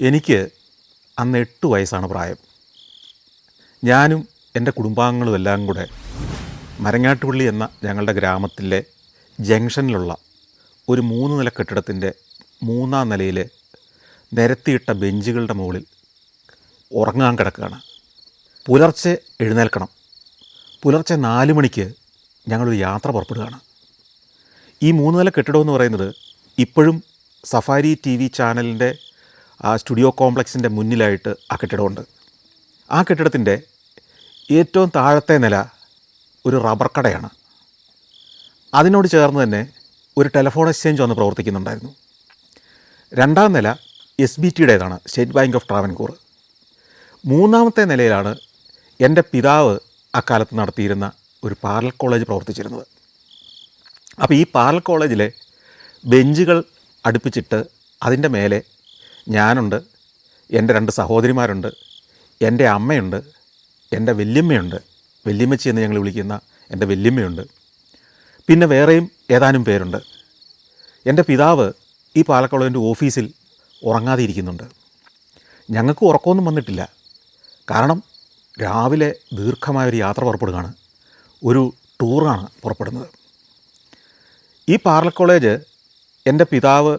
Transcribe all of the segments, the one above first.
എനിക്ക് അന്ന് 8 വയസ്സാണ് പ്രായം. ഞാനും എൻ്റെ കുടുംബാംഗങ്ങളും എല്ലാം കൂടെ മരങ്ങാട്ടുപള്ളി എന്ന ഞങ്ങളുടെ ഗ്രാമത്തിലെ ജംഗ്ഷനിലുള്ള ഒരു 3 നില കെട്ടിടത്തിൻ്റെ 3-ാം നിലയിൽ നിരത്തിയിട്ട ബെഞ്ചുകളുടെ മുകളിൽ ഉറങ്ങാൻ കിടക്കുകയാണ്. പുലർച്ചെ എഴുന്നേൽക്കണം. പുലർച്ചെ 4 മണിക്ക് ഞങ്ങളൊരു യാത്ര പുറപ്പെടുകയാണ്. ഈ 3 നില കെട്ടിടമെന്ന് പറയുന്നത് ഇപ്പോഴും സഫാരി TV ചാനലിൻ്റെ ആ സ്റ്റുഡിയോ കോംപ്ലക്സിൻ്റെ മുന്നിലായിട്ട് ആ കെട്ടിടമുണ്ട്. ആ കെട്ടിടത്തിൻ്റെ ഏറ്റവും താഴത്തെ നില ഒരു റബ്ബർ കടയാണ്. അതിനോട് ചേർന്ന് തന്നെ ഒരു ടെലിഫോൺ എക്സ്ചേഞ്ച് വന്ന് പ്രവർത്തിക്കുന്നുണ്ടായിരുന്നു. 2-ാം നില SBTയുടേതാണ്, സ്റ്റേറ്റ് ബാങ്ക് ഓഫ് ട്രാവൻകൂർ. 3-ാമത്തെ നിലയിലാണ് എൻ്റെ പിതാവ് അക്കാലത്ത് നടത്തിയിരുന്ന ഒരു പാരലൽ കോളേജ് പ്രവർത്തിച്ചിരുന്നത്. അപ്പോൾ ഈ പാരലൽ കോളേജിലെ ബെഞ്ചുകൾ അടുപ്പിച്ചിട്ട് അതിൻ്റെ മേലെ ഞാനുണ്ട്, എൻ്റെ 2 സഹോദരിമാരുണ്ട്, എൻ്റെ അമ്മയുണ്ട്, എൻ്റെ വല്യമ്മയുണ്ട്, വല്യമ്മച്ചി എന്ന് ഞങ്ങൾ വിളിക്കുന്ന എൻ്റെ വല്യമ്മയുണ്ട്, പിന്നെ വേറെയും ഏതാനും പേരുണ്ട്. എൻ്റെ പിതാവ് ഈ പാലക്കോളേജിൻ്റെ ഓഫീസിൽ ഉറങ്ങാതെ ഇരിക്കുന്നുണ്ട്. ഞങ്ങൾക്ക് ഉറക്കമൊന്നും വന്നിട്ടില്ല. കാരണം രാവിലെ ദീർഘമായൊരു യാത്ര പുറപ്പെടുകയാണ്, ഒരു ടൂറാണ് പുറപ്പെടുന്നത്. ഈ പാരലൽ കോളേജ് എൻ്റെ പിതാവ്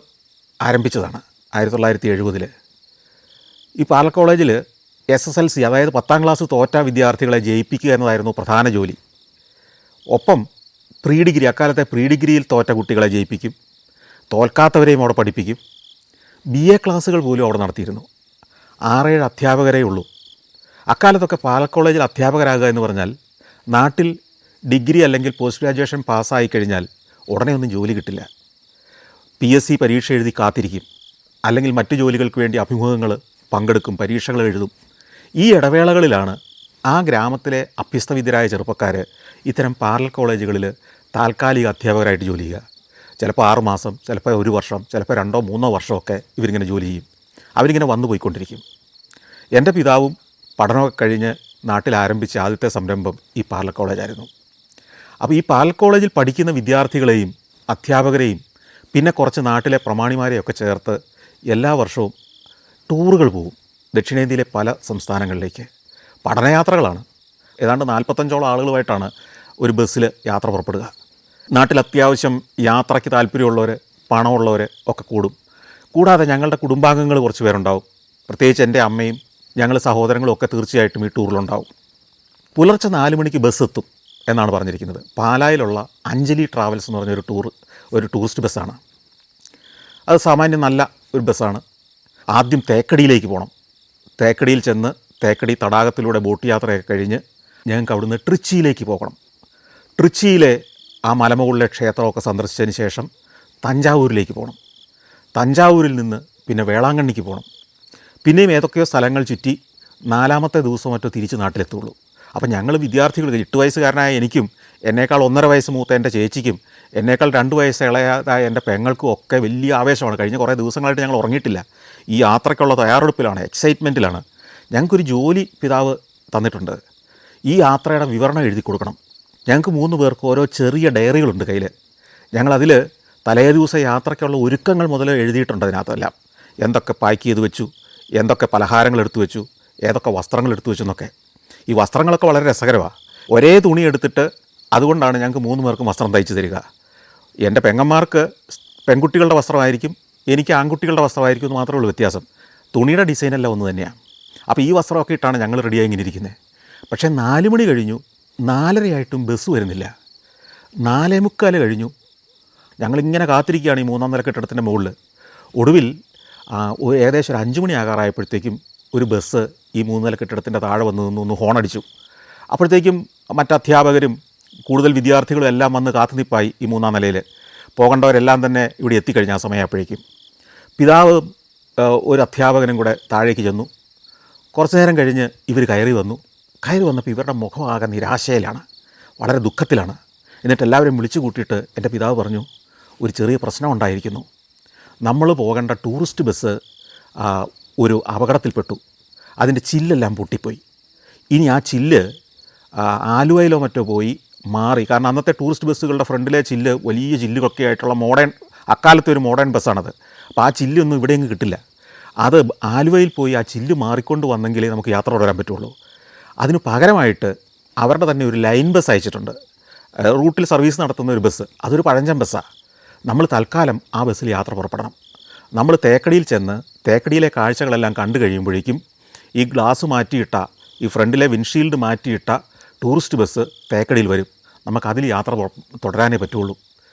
ആരംഭിച്ചതാണ് 1970. ഈ പാരലൽ കോളേജിൽ SSLC, അതായത് 10-ാം ക്ലാസ് തോറ്റ വിദ്യാർത്ഥികളെ ജയിപ്പിക്കുക എന്നതായിരുന്നു പ്രധാന ജോലി. ഒപ്പം പ്രീ ഡിഗ്രി, അക്കാലത്തെ പ്രീ ഡിഗ്രിയിൽ തോറ്റ കുട്ടികളെ ജയിപ്പിക്കും, തോൽക്കാത്തവരെയും അവിടെ പഠിപ്പിക്കും. BA ക്ലാസ്സുകൾ പോലും അവിടെ നടത്തിയിരുന്നു. 6-7 അധ്യാപകരേ ഉള്ളൂ. അക്കാലത്തൊക്കെ പാരലൽ കോളേജിൽ അധ്യാപകരാകുക എന്ന് പറഞ്ഞാൽ നാട്ടിൽ ഡിഗ്രി അല്ലെങ്കിൽ പോസ്റ്റ് ഗ്രാജുവേഷൻ പാസ്സായി കഴിഞ്ഞാൽ ഉടനെ ഒന്നും ജോലി കിട്ടില്ല. PSC പരീക്ഷ എഴുതി കാത്തിരിക്കും, അല്ലെങ്കിൽ മറ്റു ജോലികൾക്ക് വേണ്ടി അഭിമുഖങ്ങൾ പങ്കെടുക്കും, പരീക്ഷകൾ എഴുതും. ഈ ഇടവേളകളിലാണ് ആ ഗ്രാമത്തിലെ അഭ്യസ്തവിദ്യരായ ചെറുപ്പക്കാർ ഇത്തരം പാരലൽ കോളേജുകളിൽ താൽക്കാലിക അധ്യാപകരായിട്ട് ജോലി ചെയ്യുക. ചിലപ്പോൾ 6 മാസം, ചിലപ്പോൾ 1 വർഷം, ചിലപ്പോൾ 2-3 വർഷമൊക്കെ ഇവരിങ്ങനെ ജോലി ചെയ്യും. അവരിങ്ങനെ വന്നു പോയിക്കൊണ്ടിരിക്കും. എൻ്റെ പിതാവും പഠനമൊക്കെ കഴിഞ്ഞ് നാട്ടിൽ ആരംഭിച്ച ആദ്യത്തെ സംരംഭം ഈ പാരലൽ കോളേജായിരുന്നു. അപ്പോൾ ഈ പാരലൽ കോളേജിൽ പഠിക്കുന്ന വിദ്യാർത്ഥികളെയും അധ്യാപകരെയും പിന്നെ കുറച്ച് നാട്ടിലെ പ്രമാണിമാരെയൊക്കെ ചേർത്ത് എല്ലാ വർഷവും ടൂറുകൾ പോകും, ദക്ഷിണേന്ത്യയിലെ പല സംസ്ഥാനങ്ങളിലേക്ക്. പഠനയാത്രകളാണ്. ഏതാണ്ട് 45ഓളം ആളുകളുമായിട്ടാണ് ഒരു ബസ്സിൽ യാത്ര പുറപ്പെടുക. നാട്ടിൽ അത്യാവശ്യം യാത്രയ്ക്ക് താല്പര്യമുള്ളവർ, പണമുള്ളവർ ഒക്കെ കൂടും. കൂടാതെ ഞങ്ങളുടെ കുടുംബാംഗങ്ങൾ കുറച്ച് പേരുണ്ടാവും. പ്രത്യേകിച്ച് എൻ്റെ അമ്മയും ഞങ്ങൾ സഹോദരങ്ങളും ഒക്കെ തീർച്ചയായിട്ടും ഈ ടൂറിലുണ്ടാവും. പുലർച്ചെ 4 മണിക്ക് ബസ് എത്തും എന്നാണ് പറഞ്ഞിരിക്കുന്നത്. പാലായിലുള്ള അഞ്ജലി ട്രാവൽസ് എന്ന് പറഞ്ഞൊരു ഒരു ടൂറിസ്റ്റ് ബസ്സാണ്. അത് സാമാന്യം നല്ല ഒരു ബസ്സാണ്. ആദ്യം തേക്കടിയിലേക്ക് പോകണം. തേക്കടിയിൽ ചെന്ന് തേക്കടി തടാകത്തിലൂടെ ബോട്ട് യാത്രയൊക്കെ കഴിഞ്ഞ് ഞങ്ങൾക്ക് അവിടുന്ന് ട്രിച്ചിയിലേക്ക് പോകണം. ട്രിച്ചിയിലെ ആ മലമുകളിലെ ക്ഷേത്രമൊക്കെ സന്ദർശിച്ചതിന് ശേഷം തഞ്ചാവൂരിലേക്ക് പോകണം. തഞ്ചാവൂരിൽ നിന്ന് പിന്നെ വേളാങ്കണ്ണിക്ക് പോകണം. പിന്നെയും ഏതൊക്കെയോ സ്ഥലങ്ങൾ ചുറ്റി 4-ാമത്തെ ദിവസം മറ്റോ തിരിച്ച് നാട്ടിലെത്തുള്ളൂ. അപ്പം ഞങ്ങൾ വിദ്യാർത്ഥികൾ, 8 വയസ്സുകാരനായ എനിക്കും എന്നേക്കാൾ 1.5 വയസ്സ് മൂത്ത എൻ്റെ ചേച്ചിക്കും എന്നേക്കാൾ 2 വയസ്സ് ഇളയതായ എൻ്റെ പെങ്ങൾക്കും ഒക്കെ വലിയ ആവേശമാണ്. കഴിഞ്ഞ കുറേ ദിവസങ്ങളായിട്ട് ഞങ്ങൾ ഉറങ്ങിയിട്ടില്ല. ഈ യാത്രയ്ക്കുള്ള തയ്യാറെടുപ്പിലാണ്, എക്സൈറ്റ്മെൻറ്റിലാണ്. ഞങ്ങൾക്കൊരു ജോലി പിതാവ് തന്നിട്ടുണ്ട്. ഈ യാത്രയുടെ വിവരണം എഴുതി കൊടുക്കണം. ഞങ്ങൾക്ക് 3 പേർക്ക് ഓരോ ചെറിയ ഡയറികളുണ്ട് കയ്യിൽ. ഞങ്ങളതിൽ തലേ ദിവസം യാത്രയ്ക്കുള്ള ഒരുക്കങ്ങൾ മുതൽ എഴുതിയിട്ടുണ്ട്. അതിനകത്തെല്ലാം എന്തൊക്കെ പാക്ക് ചെയ്ത് വെച്ചു, എന്തൊക്കെ പലഹാരങ്ങൾ എടുത്തു വെച്ചു, ഏതൊക്കെ വസ്ത്രങ്ങൾ എടുത്തു വെച്ചു എന്നൊക്കെ. ഈ വസ്ത്രങ്ങളൊക്കെ വളരെ രസകരമാണ്. ഒരേ തുണി എടുത്തിട്ട് അതുകൊണ്ടാണ് ഞങ്ങൾക്ക് 3 പേർക്കും വസ്ത്രം തയ്ച്ചു തരിക. എൻ്റെ പെങ്ങന്മാർക്ക് പെൺകുട്ടികളുടെ വസ്ത്രമായിരിക്കും, എനിക്ക് ആൺകുട്ടികളുടെ വസ്ത്രമായിരിക്കും എന്ന് മാത്രമേ ഉള്ളൂ വ്യത്യാസം. തുണിയുടെ ഡിസൈനെല്ലാം ഒന്ന് തന്നെയാണ്. അപ്പോൾ ഈ വസ്ത്രമൊക്കെ ഇട്ടാണ് ഞങ്ങൾ റെഡിയായി ഇങ്ങനെ ഇരിക്കുന്നത്. പക്ഷേ 4 മണി കഴിഞ്ഞു, 4:30 ബസ് വരുന്നില്ല. 4:45 കഴിഞ്ഞു. ഞങ്ങളിങ്ങനെ കാത്തിരിക്കുകയാണ് ഈ 3-ാം നില കെട്ടിടത്തിൻ്റെ മുകളിൽ. ഒടുവിൽ ഏകദേശം ഒരു 5 മണി ആകാറായപ്പോഴത്തേക്കും ഒരു ബസ് ഈ 3 നില കെട്ടിടത്തിൻ്റെ താഴെ വന്ന് നിന്ന് ഹോണടിച്ചു. അപ്പോഴത്തേക്കും മറ്റധ്യാപകരും കൂടുതൽ വിദ്യാർത്ഥികളും എല്ലാം വന്ന് കാത്തുനിൽപ്പായി. ഈ 3-ാം നിലയിൽ പോകേണ്ടവരെല്ലാം തന്നെ ഇവിടെ എത്തിക്കഴിഞ്ഞ ആ സമയമായപ്പോഴേക്കും പിതാവ് ഒരു അധ്യാപകനും കൂടെ താഴേക്ക് ചെന്നു. കുറച്ച് നേരം കഴിഞ്ഞ് ഇവർ കയറി വന്നപ്പോൾ ഇവരുടെ മുഖമാകെ നിരാശയിലാണ്, വളരെ ദുഃഖത്തിലാണ്. എന്നിട്ട് എല്ലാവരും വിളിച്ചു കൂട്ടിയിട്ട് എൻ്റെ പിതാവ് പറഞ്ഞു, ഒരു ചെറിയ പ്രശ്നം ഉണ്ടായിരിക്കുന്നു. നമ്മൾ പോകേണ്ട ടൂറിസ്റ്റ് ബസ് ഒരു അപകടത്തിൽപ്പെട്ടു. അതിൻ്റെ ചില്ലെല്ലാം പൊട്ടിപ്പോയി. ഇനി ആ ചില്ല് ആലുവയിലോ മറ്റോ പോയി മാറി. കാരണം അന്നത്തെ ടൂറിസ്റ്റ് ബസ്സുകളുടെ ഫ്രണ്ടിലെ ചില്ല് വലിയ ചില്ലുകളൊക്കെ ആയിട്ടുള്ള അക്കാലത്തെ ഒരു മോഡേൺ ബസ്സാണത്. അപ്പോൾ ആ ചില്ലൊന്നും ഇവിടെയെങ്കിലും കിട്ടില്ല. അത് ആലുവയിൽ പോയി ആ ചില്ല് മാറിക്കൊണ്ട് വന്നെങ്കിലേ നമുക്ക് യാത്ര തുടരാൻ പറ്റുള്ളൂ. അതിന് പകരമായിട്ട് അവരുടെ തന്നെ ഒരു ലൈൻ ബസ് അയച്ചിട്ടുണ്ട്. റൂട്ടിൽ സർവീസ് നടത്തുന്ന ഒരു ബസ്. അതൊരു പഴഞ്ചൻ ബസ്സാണ്. നമ്മൾ തൽക്കാലം ആ ബസ്സിൽ യാത്ര പുറപ്പെടണം. നമ്മൾ തേക്കടിയിൽ ചെന്ന് തേക്കടിയിലെ കാഴ്ചകളെല്ലാം കണ്ടു കഴിയുമ്പോഴേക്കും ഈ ഗ്ലാസ് മാറ്റിയിട്ട, ഈ ഫ്രണ്ടിലെ വിൻഷീൽഡ് മാറ്റിയിട്ട ടൂറിസ്റ്റ് ബസ് തേക്കടിയിൽ വരും. നമുക്കതിൽ യാത്ര തുടരാനേ പറ്റുള്ളൂ.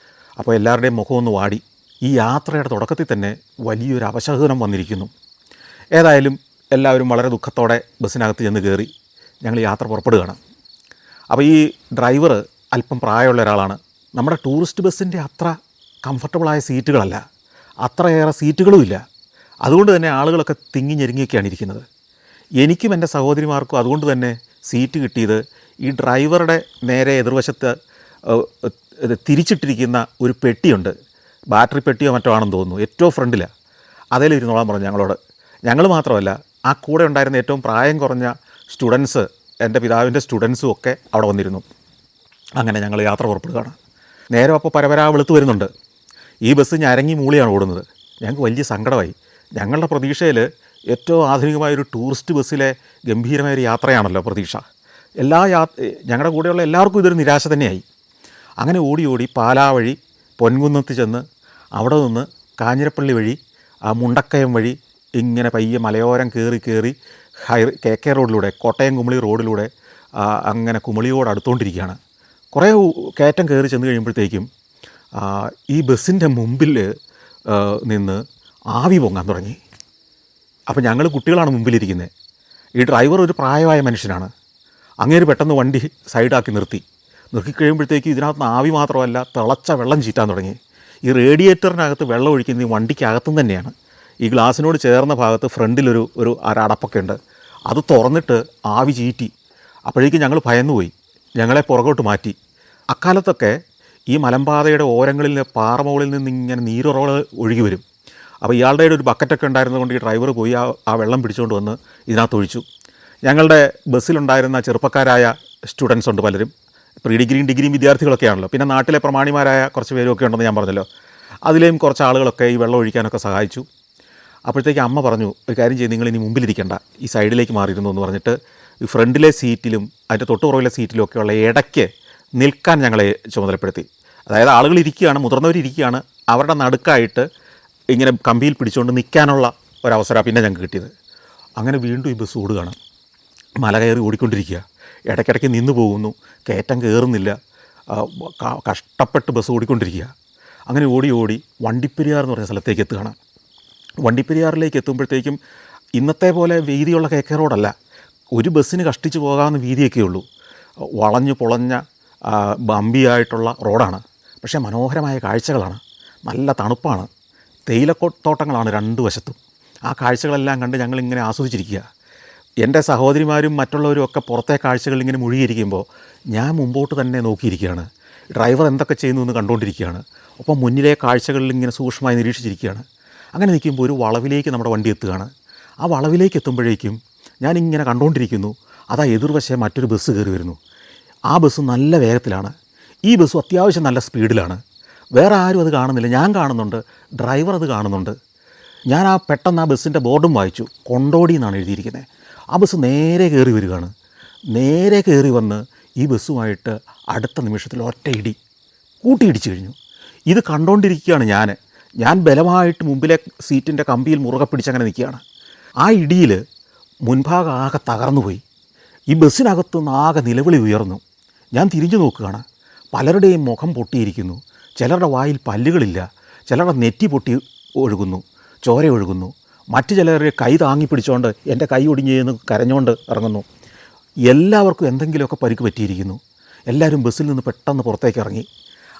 അപ്പോൾ എല്ലാവരുടെയും മുഖമൊന്ന് വാടി. ഈ യാത്രയുടെ തുടക്കത്തിൽ തന്നെ വലിയൊരു അപശകുനം വന്നിരിക്കുന്നു. ഏതായാലും എല്ലാവരും വളരെ ദുഃഖത്തോടെ ബസ്സിനകത്ത് ചെന്ന് കയറി ഞങ്ങൾ യാത്ര പുറപ്പെടുകയാണ്. അപ്പോൾ ഈ ഡ്രൈവർ അല്പം പ്രായമുള്ള ഒരാളാണ്. നമ്മുടെ ടൂറിസ്റ്റ് ബസ്സിൻ്റെ അത്ര കംഫർട്ടബിളായ സീറ്റുകളല്ല, അത്രയേറെ സീറ്റുകളുമില്ല. അതുകൊണ്ട് തന്നെ ആളുകളൊക്കെ തിങ്ങി ഞെരുങ്ങിയൊക്കെയാണ് ഇരിക്കുന്നത്. എനിക്കും എൻ്റെ സഹോദരിമാർക്കും അതുകൊണ്ട് തന്നെ സീറ്റ് കിട്ടിയത് ഈ ഡ്രൈവറുടെ നേരെ എതിർവശത്ത് തിരിച്ചിട്ടിരിക്കുന്ന ഒരു പെട്ടിയുണ്ട്. ബാറ്ററി പെട്ടിയോ മറ്റോ ആണെന്ന് തോന്നുന്നു. ഏറ്റവും ഫ്രണ്ടിലാണ്. അതിൽ ഇരുന്നോളാൻ പറഞ്ഞു ഞങ്ങളോട്. ഞങ്ങൾ മാത്രമല്ല, ആ കൂടെ ഉണ്ടായിരുന്ന ഏറ്റവും പ്രായം കുറഞ്ഞ സ്റ്റുഡൻസ്, എൻ്റെ പിതാവിൻ്റെ സ്റ്റുഡൻസും ഒക്കെ അവിടെ വന്നിരുന്നു. അങ്ങനെ ഞങ്ങൾ യാത്ര പുറപ്പെടുകയാണ്. നേരം അപ്പോൾ പരപരാ വെളുത്ത് വരുന്നുണ്ട്. ഈ ബസ് ഞരങ്ങി മൂളിയാണ് ഓടുന്നത്. ഞങ്ങൾക്ക് വലിയ സങ്കടമായി. ഞങ്ങളുടെ പ്രതീക്ഷയിൽ ഏറ്റവും ആധുനികമായൊരു ടൂറിസ്റ്റ് ബസ്സിലെ ഗംഭീരമായൊരു യാത്രയാണല്ലോ പ്രതീക്ഷ. ഞങ്ങളുടെ കൂടെയുള്ള എല്ലാവർക്കും ഇതൊരു നിരാശ തന്നെയായി. അങ്ങനെ ഓടി ഓടി പാലാ വഴി പൊൻകുന്നത്ത് ചെന്ന് അവിടെ നിന്ന് കാഞ്ഞിരപ്പള്ളി വഴി ആ മുണ്ടക്കയം വഴി ഇങ്ങനെ പയ്യെ മലയോരം കയറി KK റോഡിലൂടെ, കോട്ടയം കുമളി റോഡിലൂടെ അങ്ങനെ കുമളിയോട് അടുത്തുകൊണ്ടിരിക്കുകയാണ്. കുറേ കയറ്റം കയറി ചെന്ന് കഴിയുമ്പോഴത്തേക്കും ഈ ബസ്സിൻ്റെ മുമ്പിൽ നിന്ന് ആവി പൊങ്ങാൻ തുടങ്ങി. അപ്പോൾ ഞങ്ങൾ കുട്ടികളാണ് മുമ്പിലിരിക്കുന്നത്. ഈ ഡ്രൈവർ ഒരു പ്രായമായ മനുഷ്യനാണ്. അങ്ങേര് പെട്ടെന്ന് വണ്ടി സൈഡാക്കി നിർത്തിക്കഴിയുമ്പോഴത്തേക്ക് ഇതിനകത്ത് ആവി മാത്രമല്ല, തിളച്ച വെള്ളം ചീറ്റാൻ തുടങ്ങി. ഈ റേഡിയേറ്ററിനകത്ത് വെള്ളം ഒഴിക്കുന്നത് ഈ വണ്ടിക്കകത്തും തന്നെയാണ്. ഈ ഗ്ലാസിനോട് ചേർന്ന ഭാഗത്ത് ഫ്രണ്ടിലൊരു ഒരടപ്പൊക്കെ ഉണ്ട്. അത് തുറന്നിട്ട് ആവി ചീറ്റി. അപ്പോഴേക്കും ഞങ്ങൾ ഭയന്നുപോയി. ഞങ്ങളെ പുറകോട്ട് മാറ്റി. അക്കാലത്തൊക്കെ ഈ മലമ്പാതയുടെ ഓരങ്ങളിൽ പാറമുകളിൽ നിന്ന് ഇങ്ങനെ നീരുറവകൾ ഒഴുകി വരും. അപ്പോൾ ഇയാളുടെ ഒരു ബക്കറ്റൊക്കെ ഉണ്ടായിരുന്നതുകൊണ്ട് ഈ ഡ്രൈവർ പോയി ആ വെള്ളം പിടിച്ചുകൊണ്ട് വന്ന് ഇതിനകത്ത് ഒഴിച്ചു. ഞങ്ങളുടെ ബസ്സിലുണ്ടായിരുന്ന ചെറുപ്പക്കാരായ സ്റ്റുഡൻസ് ഉണ്ട് പലരും. പ്രീ ഡിഗ്രിയും വിദ്യാർത്ഥികളൊക്കെയാണല്ലോ. പിന്നെ നാട്ടിലെ പ്രമാണിമാരായ കുറച്ച് പേരൊക്കെ ഉണ്ടെന്ന് ഞാൻ പറഞ്ഞല്ലോ. അതിലെയും കുറച്ച് ആളുകളൊക്കെ ഈ വെള്ളം ഒഴിക്കാനൊക്കെ സഹായിച്ചു. അപ്പോഴത്തേക്ക് അമ്മ പറഞ്ഞു, ഒരു കാര്യം ചെയ്ത് നിങ്ങൾ ഇനി മുമ്പിലിരിക്കേണ്ട, ഈ സൈഡിലേക്ക് മാറിയിരുന്നു എന്ന് പറഞ്ഞിട്ട് ഈ ഫ്രണ്ടിലെ സീറ്റിലും അതിൻ്റെ തൊട്ടുപുറകിലെ സീറ്റിലും ഒക്കെയുള്ള ഇടയ്ക്ക് നിൽക്കാൻ ഞങ്ങളെ ചുമതലപ്പെടുത്തി. അതായത് ആളുകൾ ഇരിക്കുകയാണ്, മുതിർന്നവരിയ്ക്കുകയാണ്, അവരുടെ നടുക്കായിട്ട് ഇങ്ങനെ കമ്പിയിൽ പിടിച്ചുകൊണ്ട് നിൽക്കാനുള്ള ഒരവസരമാണ് പിന്നെ ഞങ്ങൾക്ക് കിട്ടിയത്. അങ്ങനെ വീണ്ടും ഈ ബസ് ഓടുകയാണ്. മല കയറി ഓടിക്കൊണ്ടിരിക്കുക. ഇടയ്ക്കിടയ്ക്ക് നിന്ന് പോകുന്നു, കയറ്റം കയറുന്നില്ല. കഷ്ടപ്പെട്ട് ബസ് ഓടിക്കൊണ്ടിരിക്കുക. അങ്ങനെ ഓടി ഓടി വണ്ടിപ്പെരിയാർ എന്ന് പറഞ്ഞ സ്ഥലത്തേക്ക് എത്തുകയാണ്. വണ്ടിപ്പെരിയാറിലേക്ക് എത്തുമ്പോഴത്തേക്കും ഇന്നത്തെ പോലെ വീതിയുള്ള KK റോഡല്ല. ഒരു ബസ്സിന് കഷ്ടിച്ച് പോകാവുന്ന വീതിയൊക്കെ ഉള്ളൂ. വളഞ്ഞു പൊളഞ്ഞ ബമ്പിയായിട്ടുള്ള റോഡാണ്. പക്ഷേ മനോഹരമായ കാഴ്ചകളാണ്. നല്ല തണുപ്പാണ്. തേയിലത്തോട്ടങ്ങളാണ് രണ്ട് വശത്തും. ആ കാഴ്ചകളെല്ലാം കണ്ട് ഞങ്ങളിങ്ങനെ ആസ്വദിച്ചിരിക്കുക. എൻ്റെ സഹോദരിമാരും മറ്റുള്ളവരും ഒക്കെ പുറത്തെ കാഴ്ചകളിൽ ഇങ്ങനെ മുഴുകിയിരിക്കുമ്പോൾ ഞാൻ മുമ്പോട്ട് തന്നെ നോക്കിയിരിക്കുകയാണ്. ഡ്രൈവർ എന്തൊക്കെ ചെയ്യുന്നു എന്ന് കണ്ടുകൊണ്ടിരിക്കുകയാണ്. ഒപ്പം മുന്നിലെ കാഴ്ചകളിൽ ഇങ്ങനെ സൂക്ഷ്മമായി നിരീക്ഷിച്ചിരിക്കുകയാണ്. അങ്ങനെ നിൽക്കുമ്പോൾ ഒരു വളവിലേക്ക് നമ്മുടെ വണ്ടി എത്തുകയാണ്. ആ വളവിലേക്ക് എത്തുമ്പോഴേക്കും ഞാനിങ്ങനെ കണ്ടുകൊണ്ടിരിക്കുന്നു. അതാ എതിർവശം മറ്റൊരു ബസ് കയറി വരുന്നു. ആ ബസ് നല്ല വേഗത്തിലാണ്. ഈ ബസ്സും അത്യാവശ്യം നല്ല സ്പീഡിലാണ്. വേറെ ആരും അത് കാണുന്നില്ല. ഞാൻ കാണുന്നുണ്ട്, ഡ്രൈവർ അത് കാണുന്നുണ്ട്. ഞാൻ പെട്ടെന്ന് ആ ബസ്സിൻ്റെ ബോർഡും വായിച്ചു. കൊണ്ടോടി എന്നാണ് എഴുതിയിരിക്കുന്നത്. ആ ബസ് നേരെ കയറി വരികയാണ്. നേരെ കയറി വന്ന് ഈ ബസ്സുമായിട്ട് അടുത്ത നിമിഷത്തിൽ ഒറ്റ ഇടി കൂട്ടിയിടിച്ചു കഴിഞ്ഞു. ഇത് കണ്ടുകൊണ്ടിരിക്കുകയാണ് ഞാൻ ബലമായിട്ട് മുമ്പിലെ സീറ്റിൻ്റെ കമ്പിയിൽ മുറുകെ പിടിച്ചങ്ങനെ നിൽക്കുകയാണ്. ആ ഇടിയിൽ മുൻഭാഗം ആകെ തകർന്നുപോയി. ഈ ബസ്സിനകത്തുനിന്ന് ആകെ നിലവിളി ഉയർന്നു. ഞാൻ തിരിഞ്ഞു നോക്കുകയാണ്. പലരുടെയും മുഖം പൊട്ടിയിരിക്കുന്നു. ചിലരുടെ വായിൽ പല്ലുകളില്ല. ചിലരുടെ നെറ്റി പൊട്ടി ഒഴുകുന്നു, ചോര ഒഴുകുന്നു. മറ്റു ചിലരുടെ കൈ താങ്ങി പിടിച്ചുകൊണ്ട് എൻ്റെ കൈ ഒടിഞ്ഞെന്ന് കരഞ്ഞുകൊണ്ട് ഇറങ്ങുന്നു. എല്ലാവർക്കും എന്തെങ്കിലുമൊക്കെ പരിക്ക് പറ്റിയിരിക്കുന്നു. എല്ലാവരും ബസ്സിൽ നിന്ന് പെട്ടെന്ന് പുറത്തേക്ക് ഇറങ്ങി.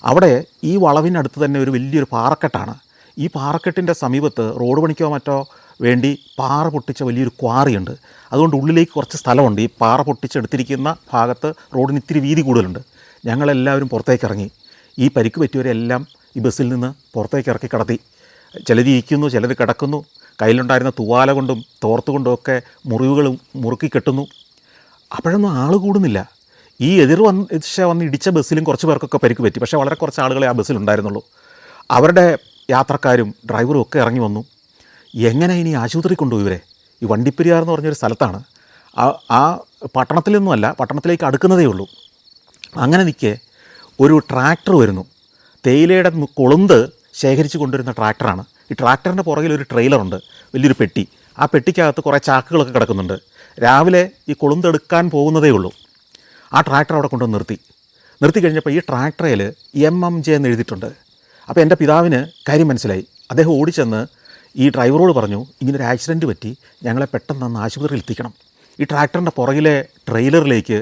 അവിടെ ഈ വളവിനടുത്ത് തന്നെ ഒരു വലിയൊരു പാറക്കെട്ടാണ്. ഈ പാറക്കെട്ടിൻ്റെ സമീപത്ത് റോഡ് പണിക്കോ മറ്റോ വേണ്ടി പാറ പൊട്ടിച്ച വലിയൊരു ക്വാറിയുണ്ട്. അതുകൊണ്ട് ഉള്ളിലേക്ക് കുറച്ച് സ്ഥലമുണ്ട്. ഈ പാറ പൊട്ടിച്ചെടുത്തിരിക്കുന്ന ഭാഗത്ത് റോഡിന് ഇത്തിരി വീതി കൂടുതലുണ്ട്. ഞങ്ങളെല്ലാവരും പുറത്തേക്ക് ഇറങ്ങി. ഈ പരിക്ക് പറ്റിയവരെല്ലാം ഈ ബസ്സിൽ നിന്ന് പുറത്തേക്ക് ഇറക്കി കടത്തി. ചിലർ ഇരിക്കുന്നു, ചിലർ കിടക്കുന്നു. കയ്യിലുണ്ടായിരുന്ന തുവാല കൊണ്ടും തോർത്തുകൊണ്ടും ഒക്കെ മുറിവുകൾ മുറുക്കി കെട്ടുന്നു. അപ്പോഴൊന്നും ആൾ കൂടുന്നില്ല. ഈ വന്ന് ഇടിച്ച ബസ്സിലും കുറച്ച് പേർക്കൊക്കെ പരിക്ക് പറ്റി. പക്ഷേ വളരെ കുറച്ച് ആളുകളെ ആ ബസ്സിലുണ്ടായിരുന്നുള്ളൂ. അവരുടെ യാത്രക്കാരും ഡ്രൈവറും ഒക്കെ ഇറങ്ങി വന്നു. എങ്ങനെ ഇനി ആശുപത്രി കൊണ്ടുപോയി ഇവരെ? ഈ വണ്ടിപ്പെരിയാർ എന്ന് പറഞ്ഞൊരു സ്ഥലത്താണ്, ആ പട്ടണത്തിൽ നിന്നുമല്ല, പട്ടണത്തിലേക്ക് അടുക്കുന്നതേ ഉള്ളൂ. അങ്ങനെ നിൽക്കെ ഒരു ട്രാക്ടർ വരുന്നു. തേയിലയുടെ കൊളുന്ത് ശേഖരിച്ച് കൊണ്ടുവരുന്ന ട്രാക്ടറാണ്. ഈ ട്രാക്ടറിൻ്റെ പുറകിൽ ഒരു ട്രെയിലറുണ്ട്, വലിയൊരു പെട്ടി. ആ പെട്ടിക്കകത്ത് കുറേ ചാക്കുകളൊക്കെ കിടക്കുന്നുണ്ട്. രാവിലെ ഈ കൊളുന്തെടുക്കാൻ പോകുന്നതേ ഉള്ളൂ. ആ ട്രാക്ടർ അവിടെ കൊണ്ടുവന്ന് നിർത്തി കഴിഞ്ഞപ്പോൾ ഈ ട്രാക്ടറിൽ MMJ എന്ന് എഴുതിയിട്ടുണ്ട്. അപ്പോൾ എൻ്റെ പിതാവിന് കാര്യം മനസ്സിലായി. അദ്ദേഹം ഓടിച്ചെന്ന് ഈ ഡ്രൈവറോട് പറഞ്ഞു, ഇങ്ങനൊരു ആക്സിഡൻറ്റ് പറ്റി, ഞങ്ങളെ പെട്ടെന്ന് ആശുപത്രിയിൽ എത്തിക്കണം. ഈ ട്രാക്ടറിൻ്റെ പുറകിലെ ട്രെയിലറിലേക്ക്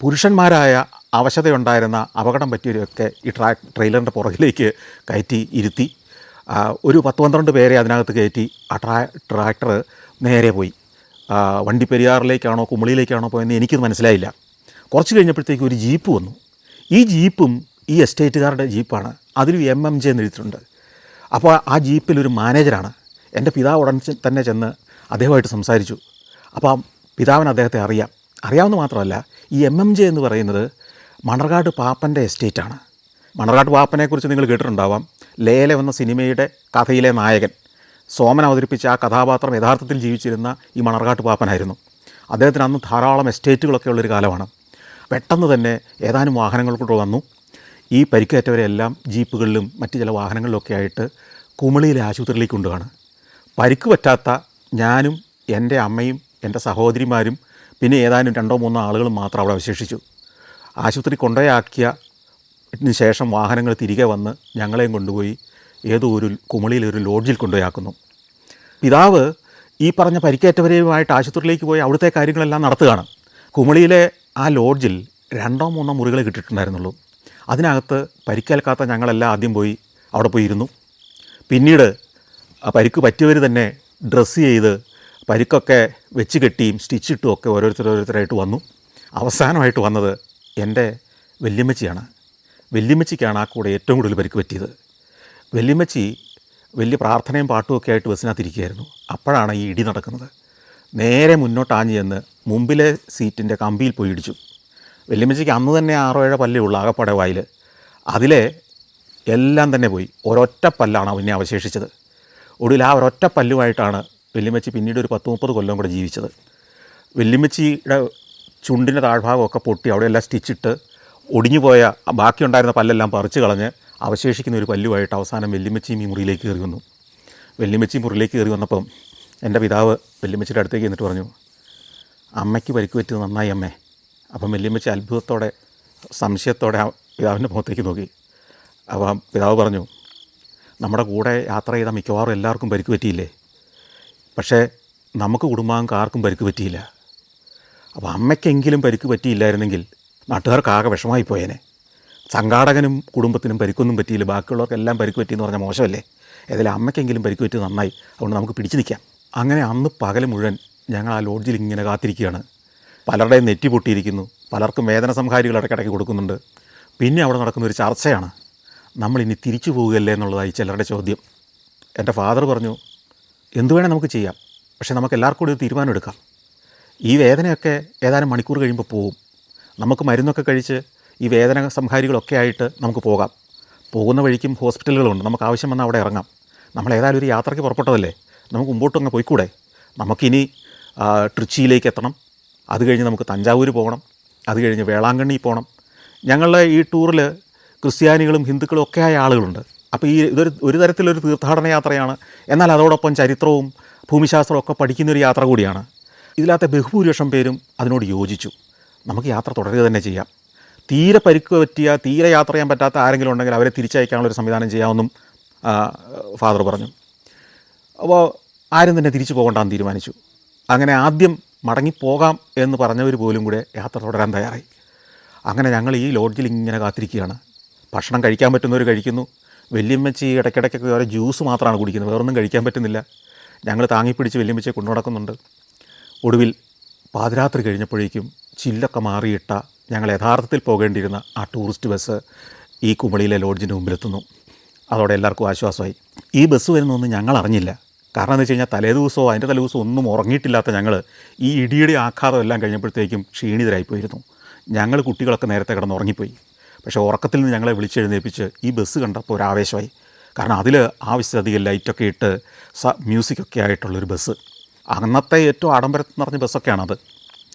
പുരുഷന്മാരായ അവശതയുണ്ടായിരുന്ന അപകടം പറ്റിയവരൊക്കെ ഈ ട്രെയിലറിൻ്റെ പുറകിലേക്ക് കയറ്റി ഇരുത്തി. ഒരു 10-12 പേരെ അതിനകത്ത് കയറ്റി ആ ട്രാക്ടർ നേരെ പോയി. വണ്ടിപ്പെരിയാറിലേക്കാണോ കുമളിയിലേക്കാണോ പോയെന്ന് എനിക്കത് മനസ്സിലായില്ല. കുറച്ച് കഴിഞ്ഞപ്പോഴത്തേക്ക് ഒരു ജീപ്പ് വന്നു. ഈ ജീപ്പും ഈ എസ്റ്റേറ്റുകാരുടെ ജീപ്പാണ്. അതിലും MMJ എന്ന് എഴുതിയിട്ടുണ്ട്. അപ്പോൾ ആ ജീപ്പിലൊരു മാനേജറാണ്. എൻ്റെ പിതാവ് ഉടൻ തന്നെ ചെന്ന് അദ്ദേഹമായിട്ട് സംസാരിച്ചു. അപ്പോൾ ആ പിതാവിന് അദ്ദേഹത്തെ അറിയാവുന്ന മാത്രമല്ല, ഈ MMJ എന്ന് പറയുന്നത് മണർകാട് പാപ്പൻ്റെ എസ്റ്റേറ്റാണ്. മണർകാട് പാപ്പനെക്കുറിച്ച് നിങ്ങൾ കേട്ടിട്ടുണ്ടാവാം. ലേലം എന്ന സിനിമയുടെ കഥയിലെ നായകൻ സോമൻ അവതരിപ്പിച്ച ആ കഥാപാത്രം യഥാർത്ഥത്തിൽ ജീവിച്ചിരുന്ന ഈ മണർകാട്ട് പാപ്പനായിരുന്നു. അദ്ദേഹത്തിന് അന്ന് ധാരാളം എസ്റ്റേറ്റുകളൊക്കെ ഉള്ളൊരു കാലമാണ്. പെട്ടെന്ന് തന്നെ ഏതാനും വാഹനങ്ങൾ കൊണ്ട് വന്നു. ഈ പരിക്കേറ്റവരെല്ലാം ജീപ്പുകളിലും മറ്റ് ചില വാഹനങ്ങളിലൊക്കെ ആയിട്ട് കുമളിയിലെ ആശുപത്രിയിലേക്ക് കൊണ്ടുപോവാണ്. പരിക്ക് പറ്റാത്ത ഞാനും എൻ്റെ അമ്മയും എൻ്റെ സഹോദരിമാരും പിന്നെ ഏതാനും 2-3 ആളുകളും മാത്രം അവിടെ അവശേഷിച്ചു. ആശുപത്രി കൊണ്ടുപോയാക്കിയതിന് ശേഷം വാഹനങ്ങൾ തിരികെ വന്ന് ഞങ്ങളെയും കൊണ്ടുപോയി ഏതോ ഒരു കുമളിയിലൊരു ലോഡ്ജിൽ കൊണ്ടുപോയാക്കുന്നു. പിതാവ് ഈ പറഞ്ഞ പരിക്കേറ്റവരെയുമായിട്ട് ആശുപത്രിയിലേക്ക് പോയി അവിടുത്തെ കാര്യങ്ങളെല്ലാം നടത്തുകയാണ്. കുമളിയിലെ ആ ലോഡ്ജിൽ 2-3 മുറികളെ കിട്ടിയിട്ടുണ്ടായിരുന്നുള്ളൂ. അതിനകത്ത് പരിക്കേൽക്കാത്ത ഞങ്ങളെല്ലാം ആദ്യം പോയി അവിടെ പോയി ഇരുന്നു. പിന്നീട് ആ പരിക്ക് പറ്റിയവർ തന്നെ ഡ്രസ്സ് ചെയ്ത് പരിക്കൊക്കെ വെച്ച് കെട്ടിയും സ്റ്റിച്ചിട്ടും ഒക്കെ ഓരോരുത്തരായിട്ട് വന്നു. അവസാനമായിട്ട് വന്നത് എൻ്റെ വല്യമ്മച്ചിയാണ്. വല്യമ്മച്ചിക്കാണ് ആ കൂടെ ഏറ്റവും കൂടുതൽ പരിക്ക് പറ്റിയത്. വല്യമ്മച്ചി വലിയ പ്രാർത്ഥനയും പാട്ടുമൊക്കെ ആയിട്ട് ബസ്സിനകത്തിരിക്കുകയായിരുന്നു. അപ്പോഴാണ് ഈ ഇടി നടക്കുന്നത്. നേരെ മുന്നോട്ടാഞ്ഞ് ചെന്ന് മുമ്പിലെ സീറ്റിൻ്റെ കമ്പിയിൽ പോയി ഇടിച്ചു. വല്യമ്മച്ചിക്ക് അന്ന് തന്നെ 6-7 പല്ലേ ഉള്ളൂ ആകപ്പാടെ വായിൽ. അതിലെ എല്ലാം തന്നെ പോയി. ഒരൊറ്റ പല്ലാണ് പിന്നെ അവശേഷിച്ചത്. ഒടുവിൽ ആ ഒരൊറ്റ പല്ലുമായിട്ടാണ് വല്യമ്മച്ചി പിന്നീട് ഒരു 10-30 കൊല്ലം കൂടെ ജീവിച്ചത്. വല്യമ്മച്ചിയുടെ ചുണ്ടിൻ്റെ താഴ്ഭാഗമൊക്കെ പൊട്ടി അവിടെയെല്ലാം സ്റ്റിച്ചിട്ട് ഒടിഞ്ഞു പോയ ബാക്കിയുണ്ടായിരുന്ന പല്ലെല്ലാം പറിച്ചു കളഞ്ഞ് അവശേഷിക്കുന്ന ഒരു പല്ലുമായിട്ട് അവസാനം വല്യമ്മച്ചിയും ഈ മുറിയിലേക്ക് കയറി വന്നു. വല്യമ്മച്ചി മുറിയിലേക്ക് കയറി വന്നപ്പം എൻ്റെ പിതാവ് വല്യമ്മച്ചിയുടെ അടുത്തേക്ക് എന്നിട്ട് പറഞ്ഞു, അമ്മയ്ക്ക് പരിക്ക് പറ്റിയത് നന്നായി അമ്മേ. അപ്പം വല്യമ്മച്ചി അത്ഭുതത്തോടെ സംശയത്തോടെ ആ പിതാവിൻ്റെ മുഖത്തേക്ക് നോക്കി. അപ്പം പിതാവ് പറഞ്ഞു, നമ്മുടെ കൂടെ യാത്ര ചെയ്ത മിക്കവാറും എല്ലാവർക്കും പരിക്ക് പറ്റിയില്ലേ, പക്ഷേ നമുക്ക് കുടുംബാംഗങ്ങൾക്ക് ആർക്കും പരിക്ക് പറ്റിയില്ല. അപ്പോൾ അമ്മയ്ക്കെങ്കിലും പരിക്ക് പറ്റിയില്ലായിരുന്നെങ്കിൽ നാട്ടുകാർക്കാകെ വിഷമായി പോയേനെ. സംഘാടകനും കുടുംബത്തിനും പരിക്കൊന്നും പറ്റിയില്ല, ബാക്കിയുള്ളവർക്കെല്ലാം പരിക്ക് പറ്റിയെന്ന് പറഞ്ഞാൽ മോശമല്ലേ. ഏതായാലും അമ്മയ്ക്കെങ്കിലും പരിക്ക് പറ്റി നന്നായി, അതുകൊണ്ട് നമുക്ക് പിടിച്ചു നിൽക്കാം. അങ്ങനെ അന്ന് പകൽ മുഴുവൻ ഞങ്ങൾ ആ ലോഡ്ജിൽ ഇങ്ങനെ കാത്തിരിക്കുകയാണ്. പലരുടെയും നെറ്റി പൊട്ടിയിരിക്കുന്നു, പലർക്കും വേദന സംഹാരികൾ ഇടയ്ക്കിടയ്ക്ക് കൊടുക്കുന്നുണ്ട്. പിന്നെ അവിടെ നടക്കുന്നൊരു ചർച്ചയാണ്, നമ്മളിനി തിരിച്ചു പോകുകയല്ലേ എന്നുള്ളതായി ചിലരുടെ ചോദ്യം. എൻ്റെ ഫാദർ പറഞ്ഞു, എന്തു വേണേൽ നമുക്ക് ചെയ്യാം, പക്ഷേ നമുക്ക് എല്ലാവർക്കും കൂടി ഒരു തീരുമാനം എടുക്കാം. ഈ വേദനയൊക്കെ ഏതാനും മണിക്കൂർ കഴിയുമ്പോൾ പോവും. നമുക്ക് മരുന്നൊക്കെ കഴിച്ച് ഈ വേദന സംഹാരികളൊക്കെ ആയിട്ട് നമുക്ക് പോകാം. പോകുന്ന വഴിക്കും ഹോസ്പിറ്റലുകളുണ്ട്, നമുക്ക് ആവശ്യം വന്നാൽ അവിടെ ഇറങ്ങാം. നമ്മൾ ഏതായാലും ഒരു യാത്രയ്ക്ക് പുറപ്പെട്ടതല്ലേ, നമുക്ക് മുമ്പോട്ടങ്ങ് പോയിക്കൂടെ. നമുക്കിനി ട്രിച്ചിയിലേക്ക് എത്തണം, അത് കഴിഞ്ഞ് നമുക്ക് തഞ്ചാവൂർ പോകണം, അത് കഴിഞ്ഞ് വേളാങ്കണ്ണി പോകണം. ഞങ്ങളുടെ ഈ ടൂറിൽ ക്രിസ്ത്യാനികളും ഹിന്ദുക്കളും ഒക്കെ ആയ ആളുകളുണ്ട്. അപ്പോൾ ഈ ഇതൊരു ഒരു തരത്തിലൊരു തീർത്ഥാടന യാത്രയാണ്, എന്നാൽ അതോടൊപ്പം ചരിത്രവും ഭൂമിശാസ്ത്രവും ഒക്കെ പഠിക്കുന്നൊരു യാത്ര കൂടിയാണ്. ഇതിനകത്തെ ബഹുഭൂരിപക്ഷം പേരും അതിനോട് യോജിച്ചു. നമുക്ക് യാത്ര തുടരുക തന്നെ ചെയ്യാം. തീരെ പരിക്ക് പറ്റിയ, തീരെ യാത്ര ചെയ്യാൻ പറ്റാത്ത ആരെങ്കിലും ഉണ്ടെങ്കിൽ അവരെ തിരിച്ചയക്കാനുള്ളൊരു സംവിധാനം ചെയ്യാമെന്നും ഫാദർ പറഞ്ഞു. അപ്പോൾ ആരും തന്നെ തിരിച്ചു പോകണ്ടെന്ന് തീരുമാനിച്ചു. അങ്ങനെ ആദ്യം മടങ്ങിപ്പോകാം എന്ന് പറഞ്ഞവർ പോലും കൂടെ യാത്ര തുടരാൻ തയ്യാറായി. അങ്ങനെ ഞങ്ങൾ ഈ ലോഡ്ജിൽ ഇങ്ങനെ കാത്തിരിക്കുകയാണ്. ഭക്ഷണം കഴിക്കാൻ പറ്റുന്നവർ കഴിക്കുന്നു. വല്യമ്മച്ചി ഇടയ്ക്കിടയ്ക്കൊക്കെ ഓരോ ജ്യൂസ് മാത്രമാണ് കുടിക്കുന്നത്, വേറൊന്നും കഴിക്കാൻ പറ്റുന്നില്ല. ഞങ്ങൾ താങ്ങിപ്പിടിച്ച് വല്യമ്മച്ചിയെ കൊണ്ടു നടക്കുന്നുണ്ട്. ഒടുവിൽ പാതിരാത്രി കഴിഞ്ഞപ്പോഴേക്കും ചില്ലൊക്കെ മാറിയിട്ട ഞങ്ങൾ യഥാർത്ഥത്തിൽ പോകേണ്ടിയിരുന്ന ആ ടൂറിസ്റ്റ് ബസ് ഈ കുമളിയിലെ ലോഡ്ജിൻ്റെ മുമ്പിലെത്തുന്നു. അതോടെ എല്ലാവർക്കും ആശ്വാസമായി. ഈ ബസ് വരുന്നൊന്നും ഞങ്ങൾ അറിഞ്ഞില്ല. കാരണം എന്ന് വെച്ച് കഴിഞ്ഞാൽ തലേദിവസമോ അതിൻ്റെ തലേദിവസമോ ഒന്നും ഉറങ്ങിയിട്ടില്ലാത്ത ഞങ്ങൾ ഈ ഇടിയുടെ ആഘാതം എല്ലാം കഴിഞ്ഞപ്പോഴത്തേക്കും ക്ഷീണിതരായിപ്പോയിരുന്നു. ഞങ്ങൾ കുട്ടികളൊക്കെ നേരത്തെ കിടന്ന് ഉറങ്ങിപ്പോയി. പക്ഷേ ഉറക്കത്തിൽ നിന്ന് ഞങ്ങളെ വിളിച്ചെഴുന്നേൽപ്പിച്ച് ഈ ബസ് കണ്ടപ്പോൾ ഒരു ആവേശമായി. കാരണം അതിൽ ആവശ്യത്തിലധികം ലൈറ്റൊക്കെ ഇട്ട് മ്യൂസിക്കൊക്കെ ആയിട്ടുള്ളൊരു ബസ്. അന്നത്തെ ഏറ്റവും ആഡംബരത്തിൽ നിറഞ്ഞ ബസ്സൊക്കെയാണത്.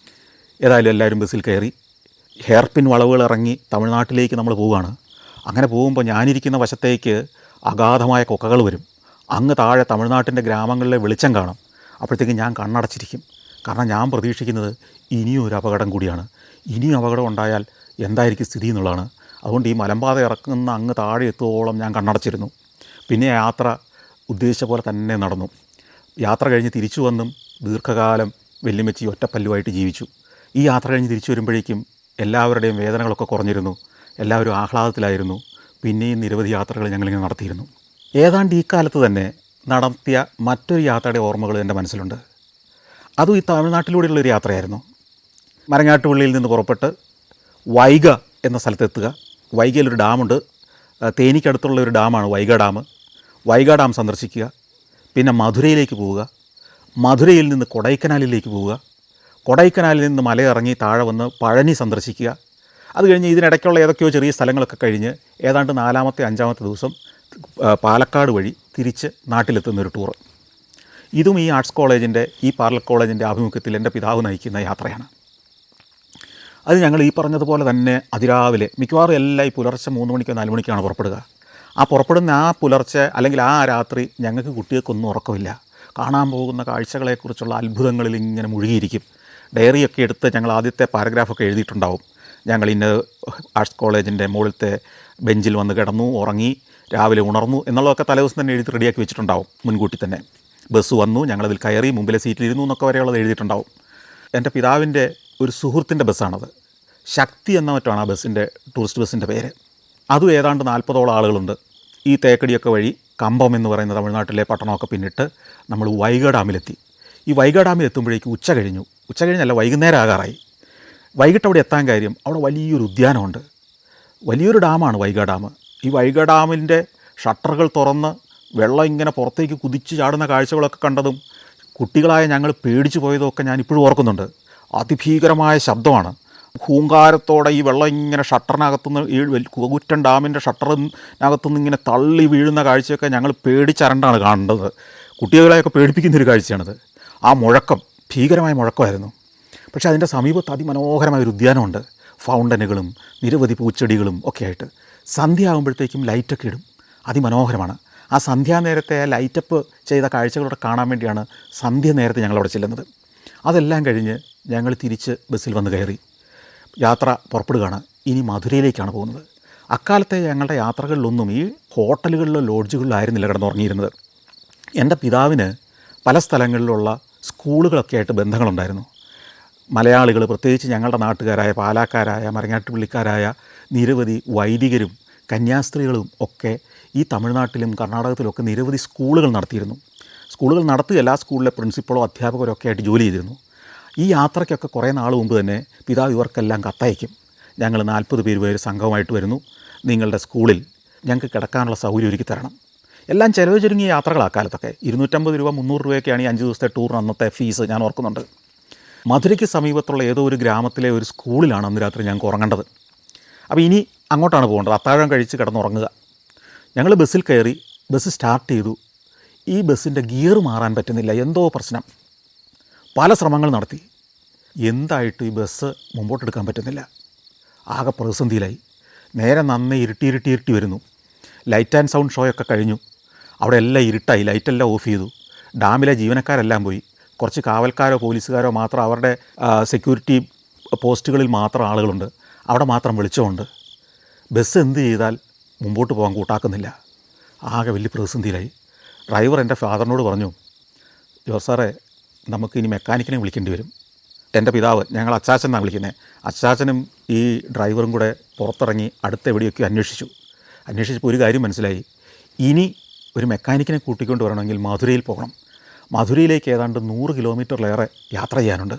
ഏതായാലും എല്ലാവരും ബസ്സിൽ കയറി ഹെയർപിൻ വളവുകൾ ഇറങ്ങി തമിഴ്നാട്ടിലേക്ക് നമ്മൾ പോവുകയാണ്. അങ്ങനെ പോകുമ്പോൾ ഞാനിരിക്കുന്ന വശത്തേക്ക് അഗാധമായ കൊക്കകൾ വരും. അങ്ങ് താഴെ തമിഴ്നാട്ടിൻ്റെ ഗ്രാമങ്ങളിലെ വെളിച്ചം കാണും. അപ്പോഴത്തേക്കും ഞാൻ കണ്ണടച്ചിരിക്കും. കാരണം ഞാൻ പ്രതീക്ഷിക്കുന്നത് ഇനിയും ഒരു അപകടം കൂടിയാണ്. ഇനിയും അപകടം ഉണ്ടായാൽ എന്തായിരിക്കും സ്ഥിതി എന്നുള്ളതാണ്. അതുകൊണ്ട് ഈ മലമ്പാത ഇറക്കുന്ന അങ്ങ് താഴെ എത്തുവോളം ഞാൻ കണ്ണടച്ചിരുന്നു. പിന്നെ യാത്ര ഉദ്ദേശിച്ച പോലെ തന്നെ നടന്നു. യാത്ര കഴിഞ്ഞ് തിരിച്ചു വന്നും ദീർഘകാലം വെല്ലുമെച്ചി ഒറ്റപ്പല്ലുമായിട്ട് ജീവിച്ചു. ഈ യാത്ര കഴിഞ്ഞ് തിരിച്ചു വരുമ്പോഴേക്കും എല്ലാവരുടെയും വേദനകളൊക്കെ കുറഞ്ഞിരുന്നു. എല്ലാവരും ആഹ്ലാദത്തിലായിരുന്നു. പിന്നെയും നിരവധി യാത്രകൾ ഞങ്ങളിങ്ങനെ നടത്തിയിരുന്നു. ഏതാണ്ട് ഈ കാലത്ത് തന്നെ നടത്തിയ മറ്റൊരു യാത്രയുടെ ഓർമ്മകൾ എൻ്റെ മനസ്സിലുണ്ട്. അതും ഈ തമിഴ്നാട്ടിലൂടെയുള്ളൊരു യാത്രയായിരുന്നു. മരങ്ങാട്ടുപള്ളിയിൽ നിന്ന് പുറപ്പെട്ട് വൈഗ എന്ന സ്ഥലത്തെത്തുക. വൈഗയിലൊരു ഡാമുണ്ട്. തേനിക്കടുത്തുള്ള ഒരു ഡാമാണ് വൈഗ ഡാം. വൈഗ ഡാം സന്ദർശിക്കുക. പിന്നെ മധുരയിലേക്ക് പോവുക. മധുരയിൽ നിന്ന് കൊടൈക്കനാലിലേക്ക് പോവുക. കൊടൈക്കനാലിൽ നിന്ന് മലയിറങ്ങി താഴെ വന്ന് പഴനി സന്ദർശിക്കുക. അത് കഴിഞ്ഞ് ഇതിനിടയ്ക്കുള്ള ഏതൊക്കെയോ ചെറിയ സ്ഥലങ്ങളൊക്കെ കഴിഞ്ഞ് ഏതാണ്ട് 4-ാമത്തെ 5-ാമത്തെ ദിവസം പാലക്കാട് വഴി തിരിച്ച് നാട്ടിലെത്തുന്നൊരു ടൂറ്. ഇതും ഈ ആർട്സ് കോളേജിൻ്റെ, ഈ പാരലൽ കോളേജിൻ്റെ ആഭിമുഖ്യത്തിൽ എൻ്റെ പിതാവ് നയിക്കുന്ന യാത്രയാണ്. അത് ഞങ്ങൾ ഈ പറഞ്ഞതുപോലെ തന്നെ അതിരാവിലെ മിക്കവാറും എല്ലാം ഈ പുലർച്ചെ 3 മണിക്കോ 4 മണിക്കാണ് പുറപ്പെടുക. ആ പുറപ്പെടുന്ന ആ പുലർച്ചെ അല്ലെങ്കിൽ ആ രാത്രി ഞങ്ങൾക്ക് കുട്ടികൾക്കൊന്നും ഉറക്കമില്ല. കാണാൻ പോകുന്ന കാഴ്ചകളെക്കുറിച്ചുള്ള അത്ഭുതങ്ങളിൽ ഇങ്ങനെ മുഴുകിയിരിക്കും. ഡയറിയൊക്കെ എടുത്ത് ഞങ്ങൾ ആദ്യത്തെ പാരഗ്രാഫൊക്കെ എഴുതിയിട്ടുണ്ടാവും. ഞങ്ങൾ ഇന്ന് ആർട്സ് കോളേജിൻ്റെ മുകളിലത്തെ ബെഞ്ചിൽ വന്ന് കിടന്നു, ഉറങ്ങി, രാവിലെ ഉണർന്നു എന്നുള്ളതൊക്കെ തലേദിവസം തന്നെ എഴുതി റെഡിയാക്കി വെച്ചിട്ടുണ്ടാവും മുൻകൂട്ടി തന്നെ. ബസ് വന്നു, ഞങ്ങളതിൽ കയറി, മുമ്പിലെ സീറ്റിലിരുന്നു എന്നൊക്കെ വരെയുള്ളത് എഴുതിയിട്ടുണ്ടാവും. എൻ്റെ പിതാവിൻ്റെ ഒരു സുഹൃത്തിൻ്റെ ബസ്സാണത്. ശക്തി എന്ന മറ്റാണ് ആ ബസ്സിൻ്റെ, ടൂറിസ്റ്റ് ബസ്സിൻ്റെ പേര്. അതും ഏതാണ്ട് 40ഓളം ആളുകളുണ്ട്. ഈ തേക്കടിയൊക്കെ വഴി കമ്പം എന്ന് പറയുന്ന തമിഴ്നാട്ടിലെ പട്ടണമൊക്കെ പിന്നിട്ട് നമ്മൾ വൈഗ ഡാമിലെത്തി. ഈ വൈഗ ഡാമിൽ എത്തുമ്പോഴേക്കും ഉച്ച കഴിഞ്ഞല്ല, വൈകുന്നേരം ആകാറായി. വൈകിട്ട് അവിടെ എത്താൻ കാര്യം, അവിടെ വലിയൊരു ഉദ്യാനമുണ്ട്. വലിയൊരു ഡാമാണ് വൈഗ ഡാം. ഈ വൈഗ ഡാമിൻ്റെ ഷട്ടറുകൾ തുറന്ന് വെള്ളം ഇങ്ങനെ പുറത്തേക്ക് കുതിച്ച് ചാടുന്ന കാഴ്ചകളൊക്കെ കണ്ടതും കുട്ടികളായ ഞങ്ങൾ പേടിച്ചു പോയതൊക്കെ ഞാൻ ഇപ്പോഴും ഓർക്കുന്നുണ്ട്. അതിഭീകരമായ ശബ്ദമാണ്. ഹൂങ്കാരത്തോടെ ഈ വെള്ളം ഇങ്ങനെ ഷട്ടറിനകത്തുനിന്ന്, ഈ കൂറ്റൻ ഡാമിൻ്റെ ഷട്ടറിനകത്തുനിന്ന് ഇങ്ങനെ തള്ളി വീഴുന്ന കാഴ്ചയൊക്കെ ഞങ്ങൾ പേടിച്ചരണ്ടാണ് കാണേണ്ടത്. കുട്ടികളെയൊക്കെ പേടിപ്പിക്കുന്നൊരു കാഴ്ചയാണിത്. ആ മുഴക്കം ഭീകരമായ മുഴക്കമായിരുന്നു. പക്ഷേ അതിൻ്റെ സമീപത്ത് അതിമനോഹരമായൊരു ഉദ്യാനമുണ്ട്. ഫൗണ്ടനുകളും നിരവധി പൂച്ചെടികളും ഒക്കെ ആയിട്ട്. സന്ധ്യ ആകുമ്പോഴത്തേക്കും ലൈറ്റൊക്കെ ഇടും. അതിമനോഹരമാണ്. ആ സന്ധ്യാനേരത്തെ ആ ലൈറ്റപ്പ് ചെയ്ത കാഴ്ചകളോടെ കാണാൻ വേണ്ടിയാണ് സന്ധ്യ നേരത്തെ ഞങ്ങളവിടെ ചെല്ലുന്നത്. അതെല്ലാം കഴിഞ്ഞ് ഞങ്ങൾ തിരിച്ച് ബസ്സിൽ വന്ന് കയറി യാത്ര പുറപ്പെടുകയാണ്. ഇനി മധുരയിലേക്കാണ് പോകുന്നത്. അക്കാലത്തെ ഞങ്ങളുടെ യാത്രകളിലൊന്നും ഈ ഹോട്ടലുകളിലോ ലോഡ്ജുകളിലോ ആയിരുന്നില്ല കിടന്നുറങ്ങിയിരുന്നത്. എൻ്റെ പിതാവിന് പല സ്ഥലങ്ങളിലുള്ള സ്കൂളുകളൊക്കെ ആയിട്ട് ബന്ധങ്ങളുണ്ടായിരുന്നു. മലയാളികൾ, പ്രത്യേകിച്ച് ഞങ്ങളുടെ നാട്ടുകാരായ പാലാക്കാരായ മരങ്ങാട്ടുപള്ളിക്കാരായ നിരവധി വൈദികരും കന്യാസ്ത്രീകളും ഒക്കെ ഈ തമിഴ്നാട്ടിലും കർണാടകത്തിലുമൊക്കെ നിരവധി സ്കൂളുകൾ നടത്തിയിരുന്നു. സ്കൂളുകൾ നടത്തുകയല്ല, ആ സ്കൂളിലെ പ്രിൻസിപ്പളോ അധ്യാപകരോ ഒക്കെ ആയിട്ട് ജോലി ചെയ്തിരുന്നു. ഈ യാത്രയ്ക്കൊക്കെ കുറേ നാൾ മുമ്പ് തന്നെ പിതാവ് ഇവർക്കെല്ലാം കത്തയക്കും. ഞങ്ങൾ 40 പേര് സംഘമായിട്ട് വരുന്നു, നിങ്ങളുടെ സ്കൂളിൽ ഞങ്ങൾക്ക് കിടക്കാനുള്ള സൗകര്യം ഒരുക്കി തരണം. എല്ലാം ചിലവ് ചുരുങ്ങിയ യാത്രകൾ അക്കാലത്തൊക്കെ. 250 രൂപ 300 രൂപയൊക്കെയാണ് ഈ 5 ദിവസത്തെ ടൂറിന് അന്നത്തെ ഫീസ്, ഞാൻ ഓർക്കുന്നുണ്ട്. മധുരയ്ക്ക് സമീപത്തുള്ള ഏതോ ഒരു ഗ്രാമത്തിലെ ഒരു സ്കൂളിലാണ് അന്ന് രാത്രി ഞങ്ങൾക്ക് ഉറങ്ങേണ്ടത്. അപ്പോൾ ഇനി അങ്ങോട്ടാണ് പോകേണ്ടത്. അത്താഴം കഴിച്ച് കിടന്നുറങ്ങുക. ഞങ്ങൾ ബസ്സിൽ കയറി, ബസ് സ്റ്റാർട്ട് ചെയ്തു. ഈ ബസ്സിൻ്റെ ഗിയർ മാറാൻ പറ്റുന്നില്ല, എന്തോ പ്രശ്നം. പല ശ്രമങ്ങൾ നടത്തി. എന്തായിട്ട് ഈ ബസ് മുമ്പോട്ടെടുക്കാൻ പറ്റുന്നില്ല. ആകെ പ്രതിസന്ധിയിലായി. നേരെ നന്നേ ഇരുട്ടി വരുന്നു. ലൈറ്റ് ആൻഡ് സൗണ്ട് ഷോയൊക്കെ കഴിഞ്ഞു. അവിടെ എല്ലാം ഇരുട്ടായി, ലൈറ്റെല്ലാം ഓഫ് ചെയ്തു. ഡാമിലെ ജീവനക്കാരെല്ലാം പോയി. കുറച്ച് കാവൽക്കാരോ പോലീസുകാരോ മാത്രം, അവരുടെ സെക്യൂരിറ്റി പോസ്റ്റുകളിൽ മാത്രം ആളുകളുണ്ട്. അവിടെ മാത്രം വെളിച്ചമുണ്ട്. ബസ് എന്ത് ചെയ്താൽ മുമ്പോട്ട് പോകാൻ കൂട്ടാക്കുന്നില്ല. ആകെ വലിയ പ്രതിസന്ധിയിലായി. ഡ്രൈവർ എൻ്റെ ഫാദറിനോട് പറഞ്ഞു, ജോസ് സാറേ, നമുക്കിനി മെക്കാനിക്കിനെ വിളിക്കേണ്ടി വരും. എൻ്റെ പിതാവ്, ഞങ്ങൾ അച്ചാച്ചൻ എന്നാണ് വിളിക്കുന്നത്, അച്ചാച്ചനും ഈ ഡ്രൈവറും കൂടെ പുറത്തിറങ്ങി അടുത്ത എവിടെയൊക്കെ അന്വേഷിച്ചപ്പോൾ ഒരു കാര്യം മനസ്സിലായി. ഇനി ഒരു മെക്കാനിക്കിനെ കൂട്ടിക്കൊണ്ട് വരണമെങ്കിൽ മധുരയിൽ പോകണം. മധുരയിലേക്ക് ഏതാണ്ട് 100 കിലോമീറ്ററിലേറെ യാത്ര ചെയ്യാനുണ്ട്.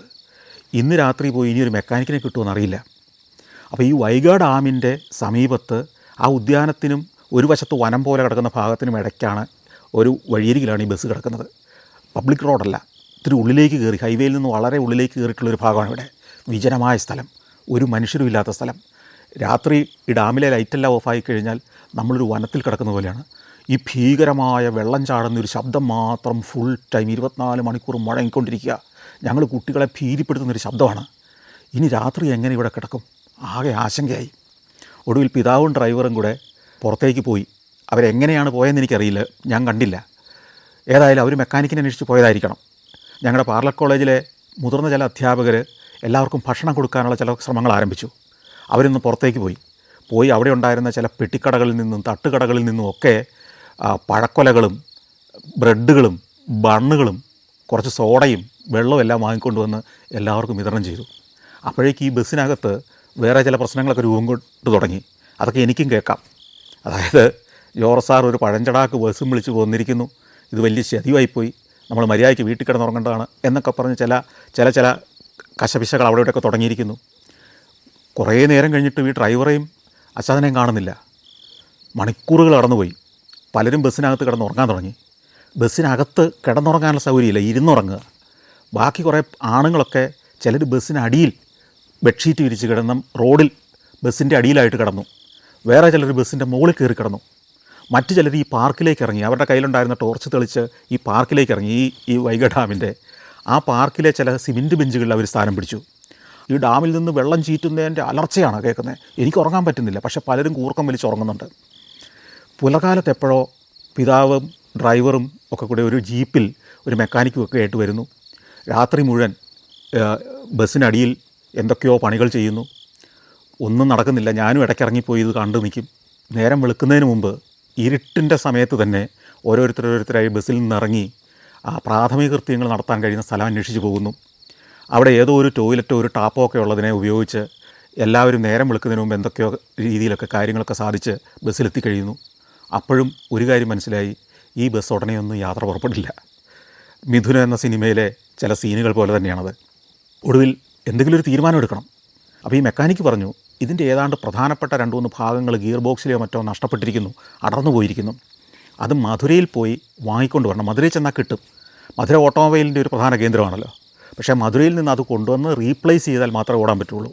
ഇന്ന് രാത്രി പോയി ഇനി ഒരു മെക്കാനിക്കിനെ കിട്ടുമെന്നറിയില്ല. അപ്പോൾ ഈ വൈഗ ഡാമിൻ്റെ സമീപത്ത് ആ ഉദ്യാനത്തിനും ഒരു വശത്ത് വനം പോലെ കിടക്കുന്ന ഭാഗത്തിനും ഇടയ്ക്കാണ് ഒരു വഴിയരികിലാണ് ഈ ബസ് കിടക്കുന്നത്. പബ്ലിക് റോഡല്ല, ഇത്തിരി ഉള്ളിലേക്ക് കയറി, ഹൈവേയിൽ നിന്ന് വളരെ ഉള്ളിലേക്ക് കയറിയിട്ടുള്ളൊരു ഭാഗമാണ് ഇവിടെ. വിജനമായ സ്ഥലം, ഒരു മനുഷ്യരും ഇല്ലാത്ത സ്ഥലം. രാത്രി ഈ ഡാമിലെ ലൈറ്റെല്ലാം ഓഫായി കഴിഞ്ഞാൽ നമ്മളൊരു വനത്തിൽ കിടക്കുന്ന പോലെയാണ്. ഈ ഭീകരമായ വെള്ളം ചാടുന്ന ഒരു ശബ്ദം മാത്രം ഫുൾ ടൈം 24 മണിക്കൂർ മുഴങ്ങിക്കൊണ്ടിരിക്കുക. ഞങ്ങൾ കുട്ടികളെ ഭീതിപ്പെടുത്തുന്നൊരു ശബ്ദമാണ്. ഇനി രാത്രി എങ്ങനെ ഇവിടെ കിടക്കും? ആകെ ആശങ്കയായി. ഒടുവിൽ പിതാവും ഡ്രൈവറും കൂടെ പുറത്തേക്ക് പോയി. അവരെങ്ങനെയാണ് പോയതെന്ന് എനിക്കറിയില്ല, ഞാൻ കണ്ടില്ല. ഏതായാലും അവർ മെക്കാനിക്കിനെ അന്വേഷിച്ച് പോയതായിരിക്കണം. ഞങ്ങളുടെ പാർലർ കോളേജിലെ മുതിർന്ന ചില അധ്യാപകർ എല്ലാവർക്കും ഭക്ഷണം കൊടുക്കാനുള്ള ചില ശ്രമങ്ങൾ ആരംഭിച്ചു. അവരൊന്ന് പുറത്തേക്ക് പോയി അവിടെ ഉണ്ടായിരുന്ന ചില പെട്ടിക്കടകളിൽ നിന്നും തട്ടുകടകളിൽ നിന്നും ഒക്കെ പഴക്കൊലകളും ബ്രെഡുകളും ബണ്ണുകളും കുറച്ച് സോഡയും വെള്ളവും എല്ലാം വാങ്ങിക്കൊണ്ടുവന്ന് എല്ലാവർക്കും വിതരണം ചെയ്തു. അപ്പോഴേക്ക് ഈ ബസ്സിനകത്ത് വേറെ ചില പ്രശ്നങ്ങളൊക്കെ രൂപം കൊണ്ട് തുടങ്ങി. അതൊക്കെ എനിക്കും കേൾക്കാം. അതായത് ജോർജ് സാർ ഒരു പഴഞ്ചടാക്ക് ബസ്സും വിളിച്ച് പോന്നിരിക്കുന്നു, ഇത് വലിയ ചതിവായിപ്പോയി, നമ്മൾ മര്യാദയ്ക്ക് വീട്ടിൽ കിടന്നുറങ്ങേണ്ടതാണ് എന്നൊക്കെ പറഞ്ഞ് ചില കശപിശകൾ അവിടെ ഇവിടെയൊക്കെ തുടങ്ങിയിരിക്കുന്നു. കുറേ നേരം കഴിഞ്ഞിട്ട് ഈ ഡ്രൈവറെയും അച്ഛനെയും കാണുന്നില്ല. മണിക്കൂറുകൾ കടന്നുപോയി. പലരും ബസ്സിനകത്ത് കിടന്നുറങ്ങാൻ തുടങ്ങി. ബസ്സിനകത്ത് കിടന്നുറങ്ങാനുള്ള സൗകര്യമില്ല, ഇരുന്നുറങ്ങുക. ബാക്കി കുറേ ആണുങ്ങളൊക്കെ ചിലർ ബസ്സിനടിയിൽ ബെഡ്ഷീറ്റ് വിരിച്ച് കിടന്നും റോഡിൽ ബസ്സിൻ്റെ അടിയിലായിട്ട് കിടന്നു. വേറെ ചിലർ ബസ്സിൻ്റെ മുകളിൽ കയറി കിടന്നു. മറ്റു ചിലർ ഈ പാർക്കിലേക്ക് ഇറങ്ങി. അവരുടെ കയ്യിലുണ്ടായിരുന്ന ടോർച്ച് തെളിച്ച് ഈ പാർക്കിലേക്ക് ഇറങ്ങി. ഈ വൈഗ ഡാമിൻ്റെ ആ പാർക്കിലെ ചില സിമെൻറ്റ് ബെഞ്ചുകളിൽ അവർ സ്ഥാനം പിടിച്ചു. ഈ ഡാമിൽ നിന്ന് വെള്ളം ചീറ്റുന്നതിൻ്റെ അലർച്ചയാണ് കേൾക്കുന്നത്. എനിക്ക് ഉറങ്ങാൻ പറ്റുന്നില്ല, പക്ഷേ പലരും കൂർക്കം വലിച്ച് ഉറങ്ങുന്നുണ്ട്. പുലകാലത്ത് എപ്പോഴോ പിതാവും ഡ്രൈവറും ഒക്കെ കൂടെ ഒരു ജീപ്പിൽ ഒരു മെക്കാനിക്കും ഒക്കെ ആയിട്ട് വരുന്നു. രാത്രി മുഴുവൻ ബസ്സിനടിയിൽ എന്തൊക്കെയോ പണികൾ ചെയ്യുന്നു. ഒന്നും നടക്കുന്നില്ല. ഞാനും ഇടയ്ക്കിറങ്ങിപ്പോയി ഇത് കണ്ടു നിൽക്കും. നേരം വെളുക്കുന്നതിന് മുമ്പ് ഇരുട്ടിൻ്റെ സമയത്ത് തന്നെ ഓരോരുത്തരായി ബസ്സിൽ നിന്നിറങ്ങി ആ പ്രാഥമിക കൃത്യങ്ങൾ നടത്താൻ കഴിയുന്ന സ്ഥലം അന്വേഷിച്ച് പോകുന്നു. അവിടെ ഏതോ ഒരു ടോയ്ലറ്റോ ഒരു ടാപ്പോ ഒക്കെ ഉള്ളതിനെ ഉപയോഗിച്ച് എല്ലാവരും നേരം വെളുക്കുന്നതിന് മുമ്പ് എന്തൊക്കെയോ രീതിയിലൊക്കെ കാര്യങ്ങളൊക്കെ സാധിച്ച് ബസ്സിലെത്തി കഴിയുന്നു. അപ്പോഴും ഒരു കാര്യം മനസ്സിലായി, ഈ ബസ് ഉടനെയൊന്നും യാത്ര പുറപ്പെടില്ല. മിഥുന എന്ന സിനിമയിലെ ചില സീനുകൾ പോലെ തന്നെയാണത്. ഒടുവിൽ എന്തെങ്കിലും ഒരു തീരുമാനം എടുക്കണം. അപ്പോൾ ഈ മെക്കാനിക്ക് പറഞ്ഞു, ഇതിൻ്റെ ഏതാണ്ട് പ്രധാനപ്പെട്ട 2-3 ഭാഗങ്ങൾ ഗിയർ ബോക്സിലെയോ മറ്റോ നഷ്ടപ്പെട്ടിരിക്കുന്നു, അടർന്നു പോയിരിക്കുന്നു. അത് മധുരയിൽ പോയി വാങ്ങിക്കൊണ്ട് വരണം. മധുരയിൽ ചെന്നാൽ കിട്ടും. മധുര ഓട്ടോമൊബൈലിൻ്റെ ഒരു പ്രധാന കേന്ദ്രമാണല്ലോ. പക്ഷേ മധുരയിൽ നിന്ന് അത് കൊണ്ടുവന്ന് റീപ്ലേസ് ചെയ്താൽ മാത്രമേ ഓടാൻ പറ്റുള്ളൂ.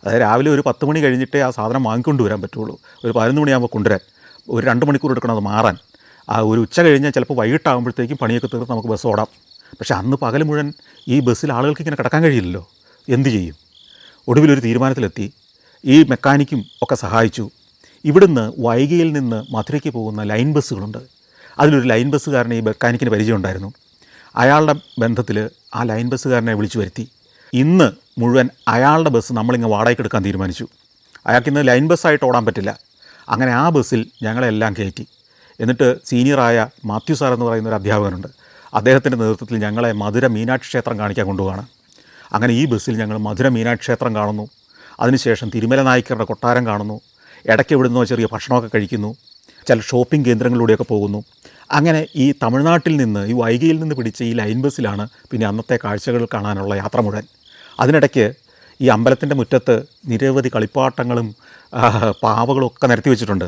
അതായത് രാവിലെ ഒരു 10 മണി കഴിഞ്ഞിട്ടേ ആ സാധനം വാങ്ങിക്കൊണ്ട് വരാൻ പറ്റുള്ളൂ. ഒരു 11 മണിയാകുമ്പോൾ കൊണ്ടുവരാൻ ഒരു 2 മണിക്കൂർ എടുക്കണം അത് മാറാൻ. ആ ഒരു ഉച്ച കഴിഞ്ഞാൽ ചിലപ്പോൾ വൈകിട്ടാകുമ്പോഴത്തേക്കും പണിയൊക്കെ തീർത്ത് നമുക്ക് ബസ് ഓടാം. പക്ഷേ അന്ന് പകൽ മുഴുവൻ ഈ ബസ്സിൽ ആളുകൾക്ക് ഇങ്ങനെ കിടക്കാൻ കഴിയില്ലല്ലോ. എന്തു ചെയ്യും? ഒടുവിലൊരു തീരുമാനത്തിലെത്തി. ഈ മെക്കാനിക്കും ഒക്കെ സഹായിച്ചു. ഇവിടുന്ന് വൈഗയിൽ നിന്ന് മധുരയ്ക്ക് പോകുന്ന ലൈൻ ബസ്സുകളുണ്ട്. അതിലൊരു ലൈൻ ബസ്സുകാരനെ ഈ മെക്കാനിക്കിന് പരിചയമുണ്ടായിരുന്നു. അയാളുടെ ബന്ധത്തിൽ ആ ലൈൻ ബസ്സുകാരനെ വിളിച്ചു വരുത്തി. ഇന്ന് മുഴുവൻ അയാളുടെ ബസ് നമ്മളിങ്ങ് വാടകയ്ക്ക് എടുക്കാൻ തീരുമാനിച്ചു. അയാൾക്കിന്ന് ലൈൻ ബസ്സായിട്ട് ഓടാൻ പറ്റില്ല. അങ്ങനെ ആ ബസ്സിൽ ഞങ്ങളെല്ലാം കയറ്റി. എന്നിട്ട് സീനിയറായ മാത്യു സാർ എന്ന് പറയുന്ന ഒരു അധ്യാപകനുണ്ട്. അദ്ദേഹത്തിൻ്റെ നേതൃത്വത്തിൽ ഞങ്ങളെ മധുര മീനാക്ഷി ക്ഷേത്രം കാണിക്കാൻ കൊണ്ടുപോവാണ്. അങ്ങനെ ഈ ബസ്സിൽ ഞങ്ങൾ മധുര മീനാക്ഷി ക്ഷേത്രം കാണുന്നു. അതിനുശേഷം തിരുമല നായ്ക്കരുടെ കൊട്ടാരം കാണുന്നു. ഇടയ്ക്ക് ഇവിടുന്ന് ചെറിയ ഭക്ഷണമൊക്കെ കഴിക്കുന്നു. ചില ഷോപ്പിംഗ് കേന്ദ്രങ്ങളിലൂടെയൊക്കെ പോകുന്നു. അങ്ങനെ ഈ തമിഴ്നാട്ടിൽ നിന്ന് ഈ വൈഗയിൽ നിന്ന് പിടിച്ച ഈ ലൈൻ ബസ്സിലാണ് പിന്നെ അന്നത്തെ കാഴ്ചകൾ കാണാനുള്ള യാത്ര മുഴുവൻ. അതിനിടയ്ക്ക് ഈ അമ്പലത്തിൻ്റെ മുറ്റത്ത് നിരവധി കളിപ്പാട്ടങ്ങളും പാവകളും ഒക്കെ നിരത്തി വെച്ചിട്ടുണ്ട്.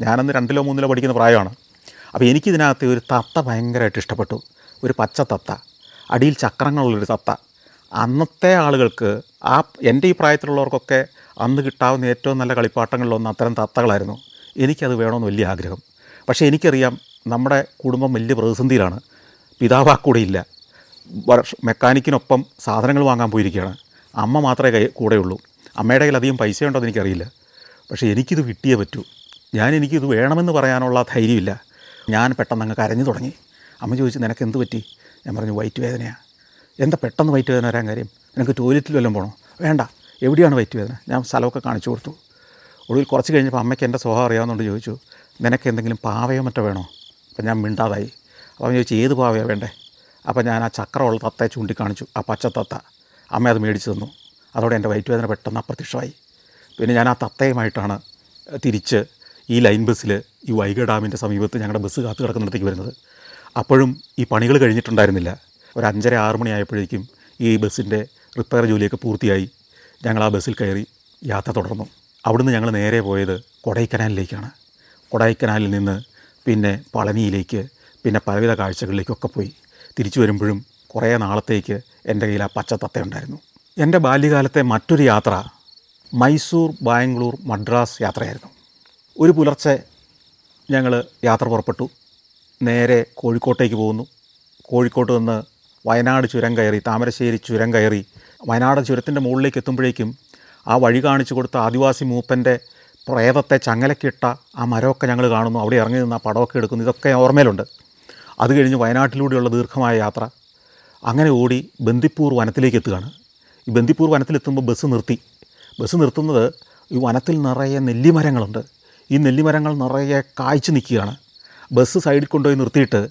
ഞാനന്ന് 2-ലോ 3-ലോ പഠിക്കുന്ന പ്രായമാണ്. അപ്പോൾ എനിക്കിതിനകത്ത് ഒരു തത്ത ഭയങ്കരമായിട്ട് ഇഷ്ടപ്പെട്ടു. ഒരു പച്ച തത്ത, അടിയിൽ ചക്രങ്ങളുള്ളൊരു തത്ത. അന്നത്തെ ആളുകൾക്ക് എൻ്റെ ഈ പ്രായത്തിലുള്ളവർക്കൊക്കെ അന്ന് കിട്ടാവുന്ന ഏറ്റവും നല്ല കളിപ്പാട്ടങ്ങളിലൊന്ന് അത്തരം തത്തകളായിരുന്നു. എനിക്കത് വേണമെന്ന് വലിയ ആഗ്രഹം. പക്ഷേ എനിക്കറിയാം നമ്മുടെ കുടുംബം വലിയ പ്രതിസന്ധിയിലാണ്. പിതാവ് കൂടെ ഇല്ല. മെക്കാനിക്കിനൊപ്പം സാധനങ്ങൾ വാങ്ങാൻ പോയിരിക്കുകയാണ്. അമ്മ മാത്രമേ കൂടെയുള്ളൂ. അമ്മയുടെ കയ്യിൽ അധികം പൈസ ഉണ്ടോ എന്ന് എനിക്കറിയില്ല. പക്ഷേ എനിക്കിത് കിട്ടിയേ പറ്റൂ. എനിക്കിത് വേണമെന്ന് പറയാനുള്ള ധൈര്യമില്ല. ഞാൻ പെട്ടെന്ന് അങ്ങ് കരഞ്ഞു തുടങ്ങി. അമ്മ ചോദിച്ചു, നിനക്ക് എന്ത് പറ്റി? ഞാൻ പറഞ്ഞു, വയറ്റ് വേദനയാണ്. എന്താ പെട്ടെന്ന് വയറ്റ് വേദന വരാൻ കാര്യം? നിനക്ക് ടോയ്ലറ്റിൽ വല്ലതും പോകണോ? വേണ്ട. എവിടെയാണ് വയറ്റ് വേദന? ഞാൻ സ്ഥലമൊക്കെ കാണിച്ചു കൊടുത്തു. ഒടുവിൽ കുറച്ച് കഴിഞ്ഞപ്പോൾ അമ്മയ്ക്ക് എൻ്റെ സ്വഭാവം അറിയാവുന്നതുകൊണ്ട് ചോദിച്ചു, നിനക്ക് എന്തെങ്കിലും പാവയോ മറ്റോ വേണോ? അപ്പം ഞാൻ മിണ്ടാതായി. അപ്പം ചോദിച്ചു, ഏത് പാവയാണ് വേണ്ടേ? അപ്പം ഞാൻ ആ ചക്രമുള്ള തത്തയെ ചൂണ്ടിക്കാണിച്ചു, ആ പച്ചത്തത്ത. അമ്മ അത് മേടിച്ച് തന്നു. അതോടെ എൻ്റെ വയറ്റ് വേദന പെട്ടെന്ന് അപ്രത്യക്ഷമായി. പിന്നെ ഞാൻ ആ തത്തയുമായിട്ടാണ് തിരിച്ച് ഈ ലൈൻ ബസ്സിൽ ഈ വൈഗ ഡാമിൻ്റെ സമീപത്ത് ഞങ്ങളുടെ ബസ് കാത്തു കിടക്കുന്നിടത്തേക്ക് വരുന്നത്. അപ്പോഴും ഈ പണികൾ കഴിഞ്ഞിട്ടുണ്ടായിരുന്നില്ല. ഒരു 5:30-6 മണിയായപ്പോഴേക്കും ഈ ബസ്സിൻ്റെ റിപ്പയർ ജോലിയൊക്കെ പൂർത്തിയായി. ഞങ്ങൾ ആ ബസ്സിൽ കയറി യാത്ര തുടർന്നു. അവിടുന്ന് ഞങ്ങൾ നേരെ പോയത് കൊടൈക്കനാലിലേക്കാണ്. കൊടൈക്കനാലിൽ നിന്ന് പിന്നെ പളനിയിലേക്ക്, പിന്നെ പലവിധ കാഴ്ചകളിലേക്കൊക്കെ പോയി. തിരിച്ചു വരുമ്പോഴും കുറേ നാളത്തേക്ക് എൻ്റെ കയ്യിൽ ആ പച്ച തത്തയുണ്ടായിരുന്നു. എൻ്റെ ബാല്യകാലത്തെ മറ്റൊരു യാത്ര മൈസൂർ, ബാംഗ്ലൂർ, മദ്രാസ് യാത്രയായിരുന്നു. ഒരു പുലർച്ചെ ഞങ്ങൾ യാത്ര പുറപ്പെട്ടു. നേരെ കോഴിക്കോട്ടേക്ക് പോകുന്നു. കോഴിക്കോട്ട് നിന്ന് വയനാട് ചുരം കയറി, താമരശ്ശേരി ചുരം കയറി വയനാട് ചുരത്തിൻ്റെ മുകളിലേക്ക് എത്തുമ്പോഴേക്കും ആ വഴി കാണിച്ചു കൊടുത്ത ആദിവാസി മൂപ്പൻ്റെ പ്രേതത്തെ ചങ്ങലക്കിട്ട ആ മരമൊക്കെ ഞങ്ങൾ കാണുന്നു. അവിടെ ഇറങ്ങി നിന്ന് ആ പടമൊക്കെ എടുക്കുന്നു. ഇതൊക്കെ ഓർമ്മയിലുണ്ട്. അത് കഴിഞ്ഞ് വയനാട്ടിലൂടെയുള്ള ദീർഘമായ യാത്ര. അങ്ങനെ ഓടി ബന്ദിപ്പൂർ വനത്തിലേക്ക് എത്തുകയാണ്. ഈ ബന്ദിപ്പൂർ വനത്തിലെത്തുമ്പോൾ ബസ് നിർത്തുന്നത് ഈ വനത്തിൽ നിറയെ നെല്ലിമരങ്ങളുണ്ട്. ഈ നെല്ലിമരങ്ങൾ നിറയെ കായ്ച്ചു നിൽക്കുകയാണ്. ബസ് സൈഡിൽ കൊണ്ടുപോയി നിർത്തിയിട്ട്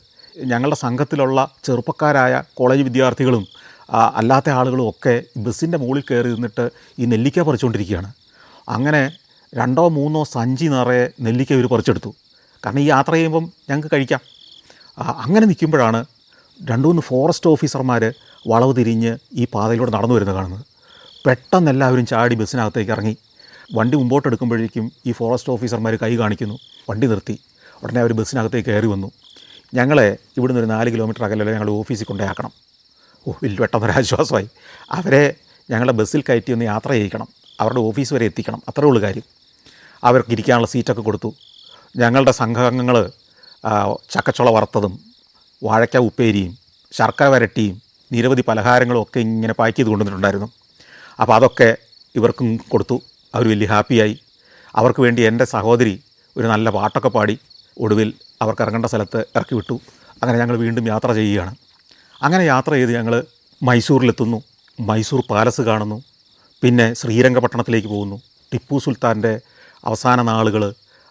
ഞങ്ങളുടെ സംഘത്തിലുള്ള ചെറുപ്പക്കാരായ കോളേജ് വിദ്യാർത്ഥികളും അല്ലാത്ത ആളുകളും ഒക്കെ ബസ്സിൻ്റെ മുകളിൽ കയറി നിന്നിട്ട് ഈ നെല്ലിക്ക പറിച്ചുകൊണ്ടിരിക്കുകയാണ്. അങ്ങനെ 2-3 സഞ്ചി നിറയെ നെല്ലിക്ക ഇവർ പറിച്ചെടുത്തു. കാരണം ഈ യാത്ര ചെയ്യുമ്പം ഞങ്ങൾക്ക് കഴിക്കാം. അങ്ങനെ നിൽക്കുമ്പോഴാണ് 2-3 ഫോറസ്റ്റ് ഓഫീസർമാർ വളവ് തിരിഞ്ഞ് ഈ പാതയിലൂടെ നടന്നു വരുന്നത് കാണുന്നത്. പെട്ടെന്ന് എല്ലാവരും ചാടി ബസ്സിനകത്തേക്ക് ഇറങ്ങി. വണ്ടി മുമ്പോട്ടെടുക്കുമ്പോഴേക്കും ഈ ഫോറസ്റ്റ് ഓഫീസർമാർ കൈ കാണിക്കുന്നു. വണ്ടി നിർത്തി. ഉടനെ അവർ ബസ്സിനകത്തേക്ക് കയറി വന്നു. ഞങ്ങളെ ഇവിടുന്ന് ഒരു 4 കിലോമീറ്റർ അകലെ ഞങ്ങൾ ഓഫീസിൽ കൊണ്ടുപോയാക്കണം. വലിയ പെട്ടെന്നൊരാശ്വാസമായി. അവരെ ഞങ്ങളുടെ ബസ്സിൽ കയറ്റി ഒന്ന് യാത്ര ചെയ്യിക്കണം, അവരുടെ ഓഫീസ് വരെ എത്തിക്കണം. അത്രേ ഉള്ളൂ കാര്യം. അവർക്ക് ഇരിക്കാനുള്ള സീറ്റൊക്കെ കൊടുത്തു. ഞങ്ങളുടെ സംഘാംഗങ്ങൾ ചക്കച്ചുള വറുത്തതും വാഴയ്ക്ക ഉപ്പേരിയും ശർക്കര വരട്ടിയും നിരവധി പലഹാരങ്ങളും ഒക്കെ ഇങ്ങനെ പാക്ക് ചെയ്ത് കൊണ്ടുവന്നിട്ടുണ്ടായിരുന്നു. അപ്പോൾ അതൊക്കെ ഇവർക്കും കൊടുത്തു. അവർ വലിയ ഹാപ്പിയായി. അവർക്ക് വേണ്ടി എൻ്റെ സഹോദരി ഒരു നല്ല പാട്ടൊക്കെ പാടി ഒടുവിൽ അവർക്ക് ഇറങ്ങേണ്ട സ്ഥലത്ത് ഇറക്കി വിട്ടു. അങ്ങനെ ഞങ്ങൾ വീണ്ടും യാത്ര ചെയ്യുകയാണ്. അങ്ങനെ യാത്ര ചെയ്ത് ഞങ്ങൾ മൈസൂരിലെത്തുന്നു. മൈസൂർ പാലസ് കാണുന്നു. പിന്നെ ശ്രീരംഗപട്ടണത്തിലേക്ക് പോകുന്നു. ടിപ്പു സുൽത്താൻ്റെ അവസാന നാളുകൾ,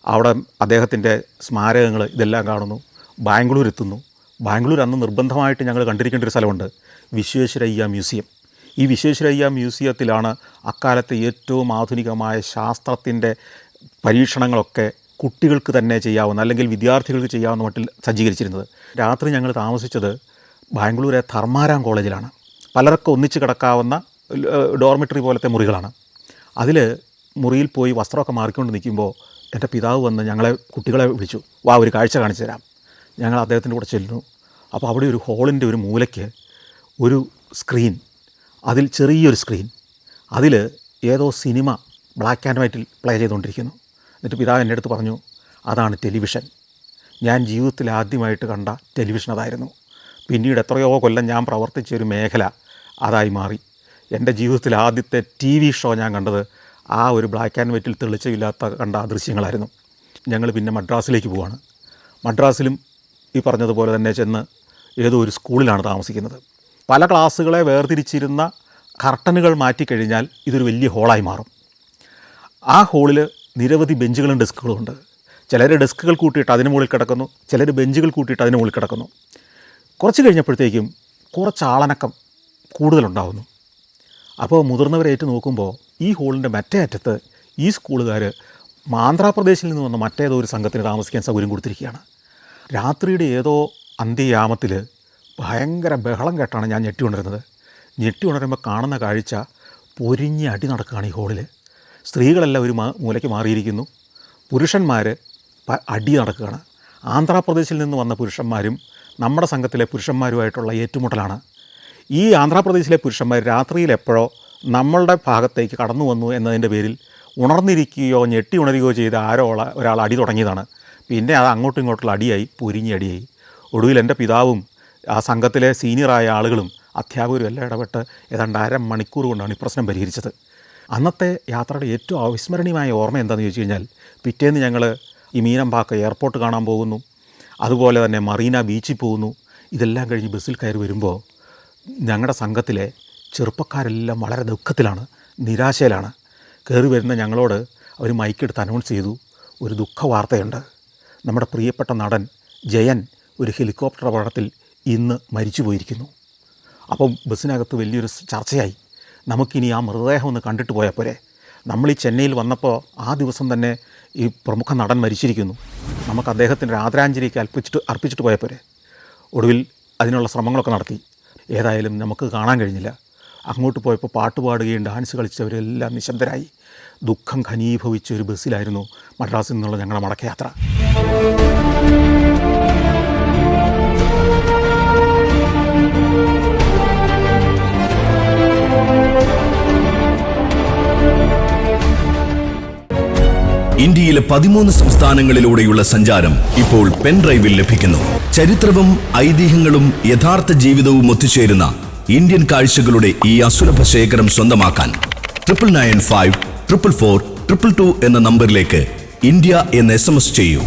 അവിടെ അദ്ദേഹത്തിൻ്റെ സ്മാരകങ്ങൾ ഇതെല്ലാം കാണുന്നു. ബാംഗ്ലൂർ എത്തുന്നു. ബാംഗ്ലൂർ അന്ന് നിർബന്ധമായിട്ട് ഞങ്ങൾ കണ്ടിരിക്കേണ്ട ഒരു സ്ഥലമുണ്ട്, വിശ്വേശ്വരയ്യ മ്യൂസിയം. ഈ വിശ്വേശ്വരയ്യ മ്യൂസിയത്തിലാണ് അക്കാലത്തെ ഏറ്റവും ആധുനികമായ ശാസ്ത്രത്തിൻ്റെ പരീക്ഷണങ്ങളൊക്കെ കുട്ടികൾക്ക് തന്നെ ചെയ്യാവുന്ന അല്ലെങ്കിൽ വിദ്യാർത്ഥികൾക്ക് ചെയ്യാവുന്ന മട്ടിൽ സജ്ജീകരിച്ചിരുന്നത്. രാത്രി ഞങ്ങൾ താമസിച്ചത് ബാംഗ്ലൂരെ ധർമാരാം കോളേജിലാണ്. പലർക്കും ഒന്നിച്ച് കിടക്കാവുന്ന ഡോർമിറ്ററി പോലത്തെ മുറികളാണ്. അതിൽ മുറിയിൽ പോയി വസ്ത്രമൊക്കെ മാറിക്കൊണ്ട് നിൽക്കുമ്പോൾ എൻ്റെ പിതാവ് വന്ന് ഞങ്ങളെ കുട്ടികളെ വിളിച്ചു, വാ ഒരു കാഴ്ച കാണിച്ചു തരാം. ഞങ്ങൾ അദ്ദേഹത്തിൻ്റെ കൂടെ ചെല്ലുന്നു. അപ്പോൾ അവിടെ ഒരു ഹോളിൻ്റെ ഒരു മൂലയ്ക്ക് ഒരു സ്ക്രീൻ, അതിൽ ചെറിയൊരു സ്ക്രീൻ, അതിൽ ഏതോ സിനിമ ബ്ലാക്ക് ആൻഡ് വൈറ്റിൽ പ്ലേ ചെയ്തുകൊണ്ടിരിക്കുന്നു. എന്നിട്ട് പിതാവ് എൻ്റെ അടുത്ത് പറഞ്ഞു, അതാണ് ടെലിവിഷൻ. ഞാൻ ജീവിതത്തിൽ ആദ്യമായിട്ട് കണ്ട ടെലിവിഷൻ അതായിരുന്നു. പിന്നീട് എത്രയോ കൊല്ലം ഞാൻ പ്രവർത്തിച്ച ഒരു മേഖല അതായി മാറി. എൻ്റെ ജീവിതത്തിൽ ആദ്യത്തെ TV ഷോ ഞാൻ കണ്ടത് ആ ഒരു ബ്ലാക്ക് ആൻഡ് വൈറ്റിൽ തെളിച്ചമില്ലാത്ത കണ്ട ആ ദൃശ്യങ്ങളായിരുന്നു. ഞങ്ങൾ പിന്നെ മദ്രാസിലേക്ക് പോവാണ്. മദ്രാസിലും ഈ പറഞ്ഞതുപോലെ തന്നെ ചെന്ന് ഏതോ ഒരു സ്കൂളിലാണ് താമസിക്കുന്നത്. പല ക്ലാസ്സുകളെ വേർതിരിച്ചിരുന്ന കർട്ടനുകൾ മാറ്റിക്കഴിഞ്ഞാൽ ഇതൊരു വലിയ ഹോളായി മാറും. ആ ഹോളിൽ നിരവധി ബെഞ്ചുകളും ഡെസ്കുകളും ഉണ്ട്. ചിലർ ഡെസ്കുകൾ കൂട്ടിയിട്ട് അതിന് മുകളിൽ കിടക്കുന്നു, ചിലർ ബെഞ്ചുകൾ കൂട്ടിയിട്ട് അതിന് മുകളിൽ കിടക്കുന്നു. കുറച്ച് കഴിഞ്ഞപ്പോഴത്തേക്കും കുറച്ച് ആളനക്കം കൂടുതലുണ്ടാകുന്നു. അപ്പോൾ മുതിർന്നവരേറ്റ് നോക്കുമ്പോൾ ഈ ഹോളിൻ്റെ മറ്റേ അറ്റത്ത് ഈ സ്കൂളുകാർ ആന്ധ്രാപ്രദേശിൽ നിന്ന് വന്ന മറ്റേതോ ഒരു സംഘത്തിന് താമസിക്കാൻ സൗകര്യം കൊടുത്തിരിക്കുകയാണ്. രാത്രിയുടെ ഏതോ അന്ത്യയാമത്തിൽ ഭയങ്കര ബഹളം കേട്ടാണ് ഞാൻ ഞെട്ടി ഉണരുന്നത്. ഞെട്ടി ഉണരുമ്പോൾ കാണുന്ന കാഴ്ച പൊരിഞ്ഞ് അടി നടക്കുകയാണ് ഈ ഹോളിൽ. സ്ത്രീകളെല്ലാം ഒരു മൂലയ്ക്ക് മാറിയിരിക്കുന്നു. പുരുഷന്മാർ അടി നടക്കുകയാണ്. ആന്ധ്രാപ്രദേശിൽ നിന്ന് വന്ന പുരുഷന്മാരും നമ്മുടെ സംഘത്തിലെ പുരുഷന്മാരുമായിട്ടുള്ള ഏറ്റുമുട്ടലാണ്. ഈ ആന്ധ്രാപ്രദേശിലെ പുരുഷന്മാർ രാത്രിയിൽ എപ്പോഴോ നമ്മളുടെ ഭാഗത്തേക്ക് കടന്നു വന്നു എന്നതിൻ്റെ പേരിൽ ഉണർന്നിരിക്കുകയോ ഞെട്ടി ഉണരുകയോ ചെയ്ത ഒരാൾ അടി തുടങ്ങിയതാണ്. പിന്നെ അത് അങ്ങോട്ടും ഇങ്ങോട്ടുള്ള അടിയായി, പൊരിഞ്ഞ അടിയായി. ഒടുവിൽ എൻ്റെ പിതാവും ആ സംഘത്തിലെ സീനിയറായ ആളുകളും അധ്യാപകരും എല്ലാം ഇടപെട്ട് ഏതാണ്ട് 1/2 മണിക്കൂർ കൊണ്ടാണ് ഈ പ്രശ്നം പരിഹരിച്ചത്. അന്നത്തെ യാത്രയുടെ ഏറ്റവും അവിസ്മരണീയമായ ഓർമ്മ എന്താണെന്ന് ചോദിച്ചു കഴിഞ്ഞാൽ, പിറ്റേന്ന് ഞങ്ങൾ ഈ മീനമ്പാക്ക എയർപോർട്ട് കാണാൻ പോകുന്നു. അതുപോലെ തന്നെ മറീന ബീച്ചിൽ പോകുന്നു. ഇതെല്ലാം കഴിഞ്ഞ് ബസ്സിൽ കയറി വരുമ്പോൾ ഞങ്ങളുടെ സംഘത്തിലെ ചെറുപ്പക്കാരെല്ലാം വളരെ ദുഃഖത്തിലാണ്, നിരാശയിലാണ്. കയറി വരുന്ന ഞങ്ങളോട് അവർ മൈക്കെടുത്ത് അനൗൺസ് ചെയ്തു, ഒരു ദുഃഖ വാർത്തയുണ്ട്. നമ്മുടെ പ്രിയപ്പെട്ട നടൻ ജയൻ ഒരു ഹെലികോപ്റ്റർ അപകടത്തിൽ ഇന്ന് മരിച്ചു പോയിരിക്കുന്നു. അപ്പം ബസ്സിനകത്ത് വലിയൊരു ചർച്ചയായി. നമുക്കിനി ആ മൃതദേഹം ഒന്ന് കണ്ടിട്ട് പോയാൽ പോരെ. നമ്മൾ ഈ ചെന്നൈയിൽ വന്നപ്പോൾ ആ ദിവസം തന്നെ ഈ പ്രമുഖ നടൻ മരിച്ചിരിക്കുന്നു. നമുക്ക് അദ്ദേഹത്തിൻ്റെ ആദരാഞ്ജലിക്ക് അർപ്പിച്ചിട്ട് പോയാൽ പോരെ. ഒടുവിൽ അതിനുള്ള ശ്രമങ്ങളൊക്കെ നടത്തി. ഏതായാലും നമുക്ക് കാണാൻ കഴിഞ്ഞില്ല. അങ്ങോട്ട് പോയപ്പോൾ പാട്ട് പാടുകയും ഡാൻസ് കളിച്ചവരെല്ലാം നിശബ്ദരായി. ദുഃഖം ഘനീഭവിച്ച ഒരു ബസ്സിലായിരുന്നു മദ്രാസിൽ നിന്നുള്ള ഞങ്ങളുടെ മടക്കയാത്ര. ഇന്ത്യയിലെ 13 സംസ്ഥാനങ്ങളിലൂടെയുള്ള സഞ്ചാരം ഇപ്പോൾ പെൻഡ്രൈവിൽ ലഭിക്കുന്നു. ചരിത്രവും ഐതിഹ്യങ്ങളും യഥാർത്ഥ ജീവിതവും ഒത്തുചേരുന്ന ഇന്ത്യൻ കാഴ്ചകളുടെ ഈ അസുലഭ ശേഖരം സ്വന്തമാക്കാൻ 9995 444 222 എന്ന നമ്പറിലേക്ക് ഇന്ത്യ എന്ന് SMS ചെയ്യൂ.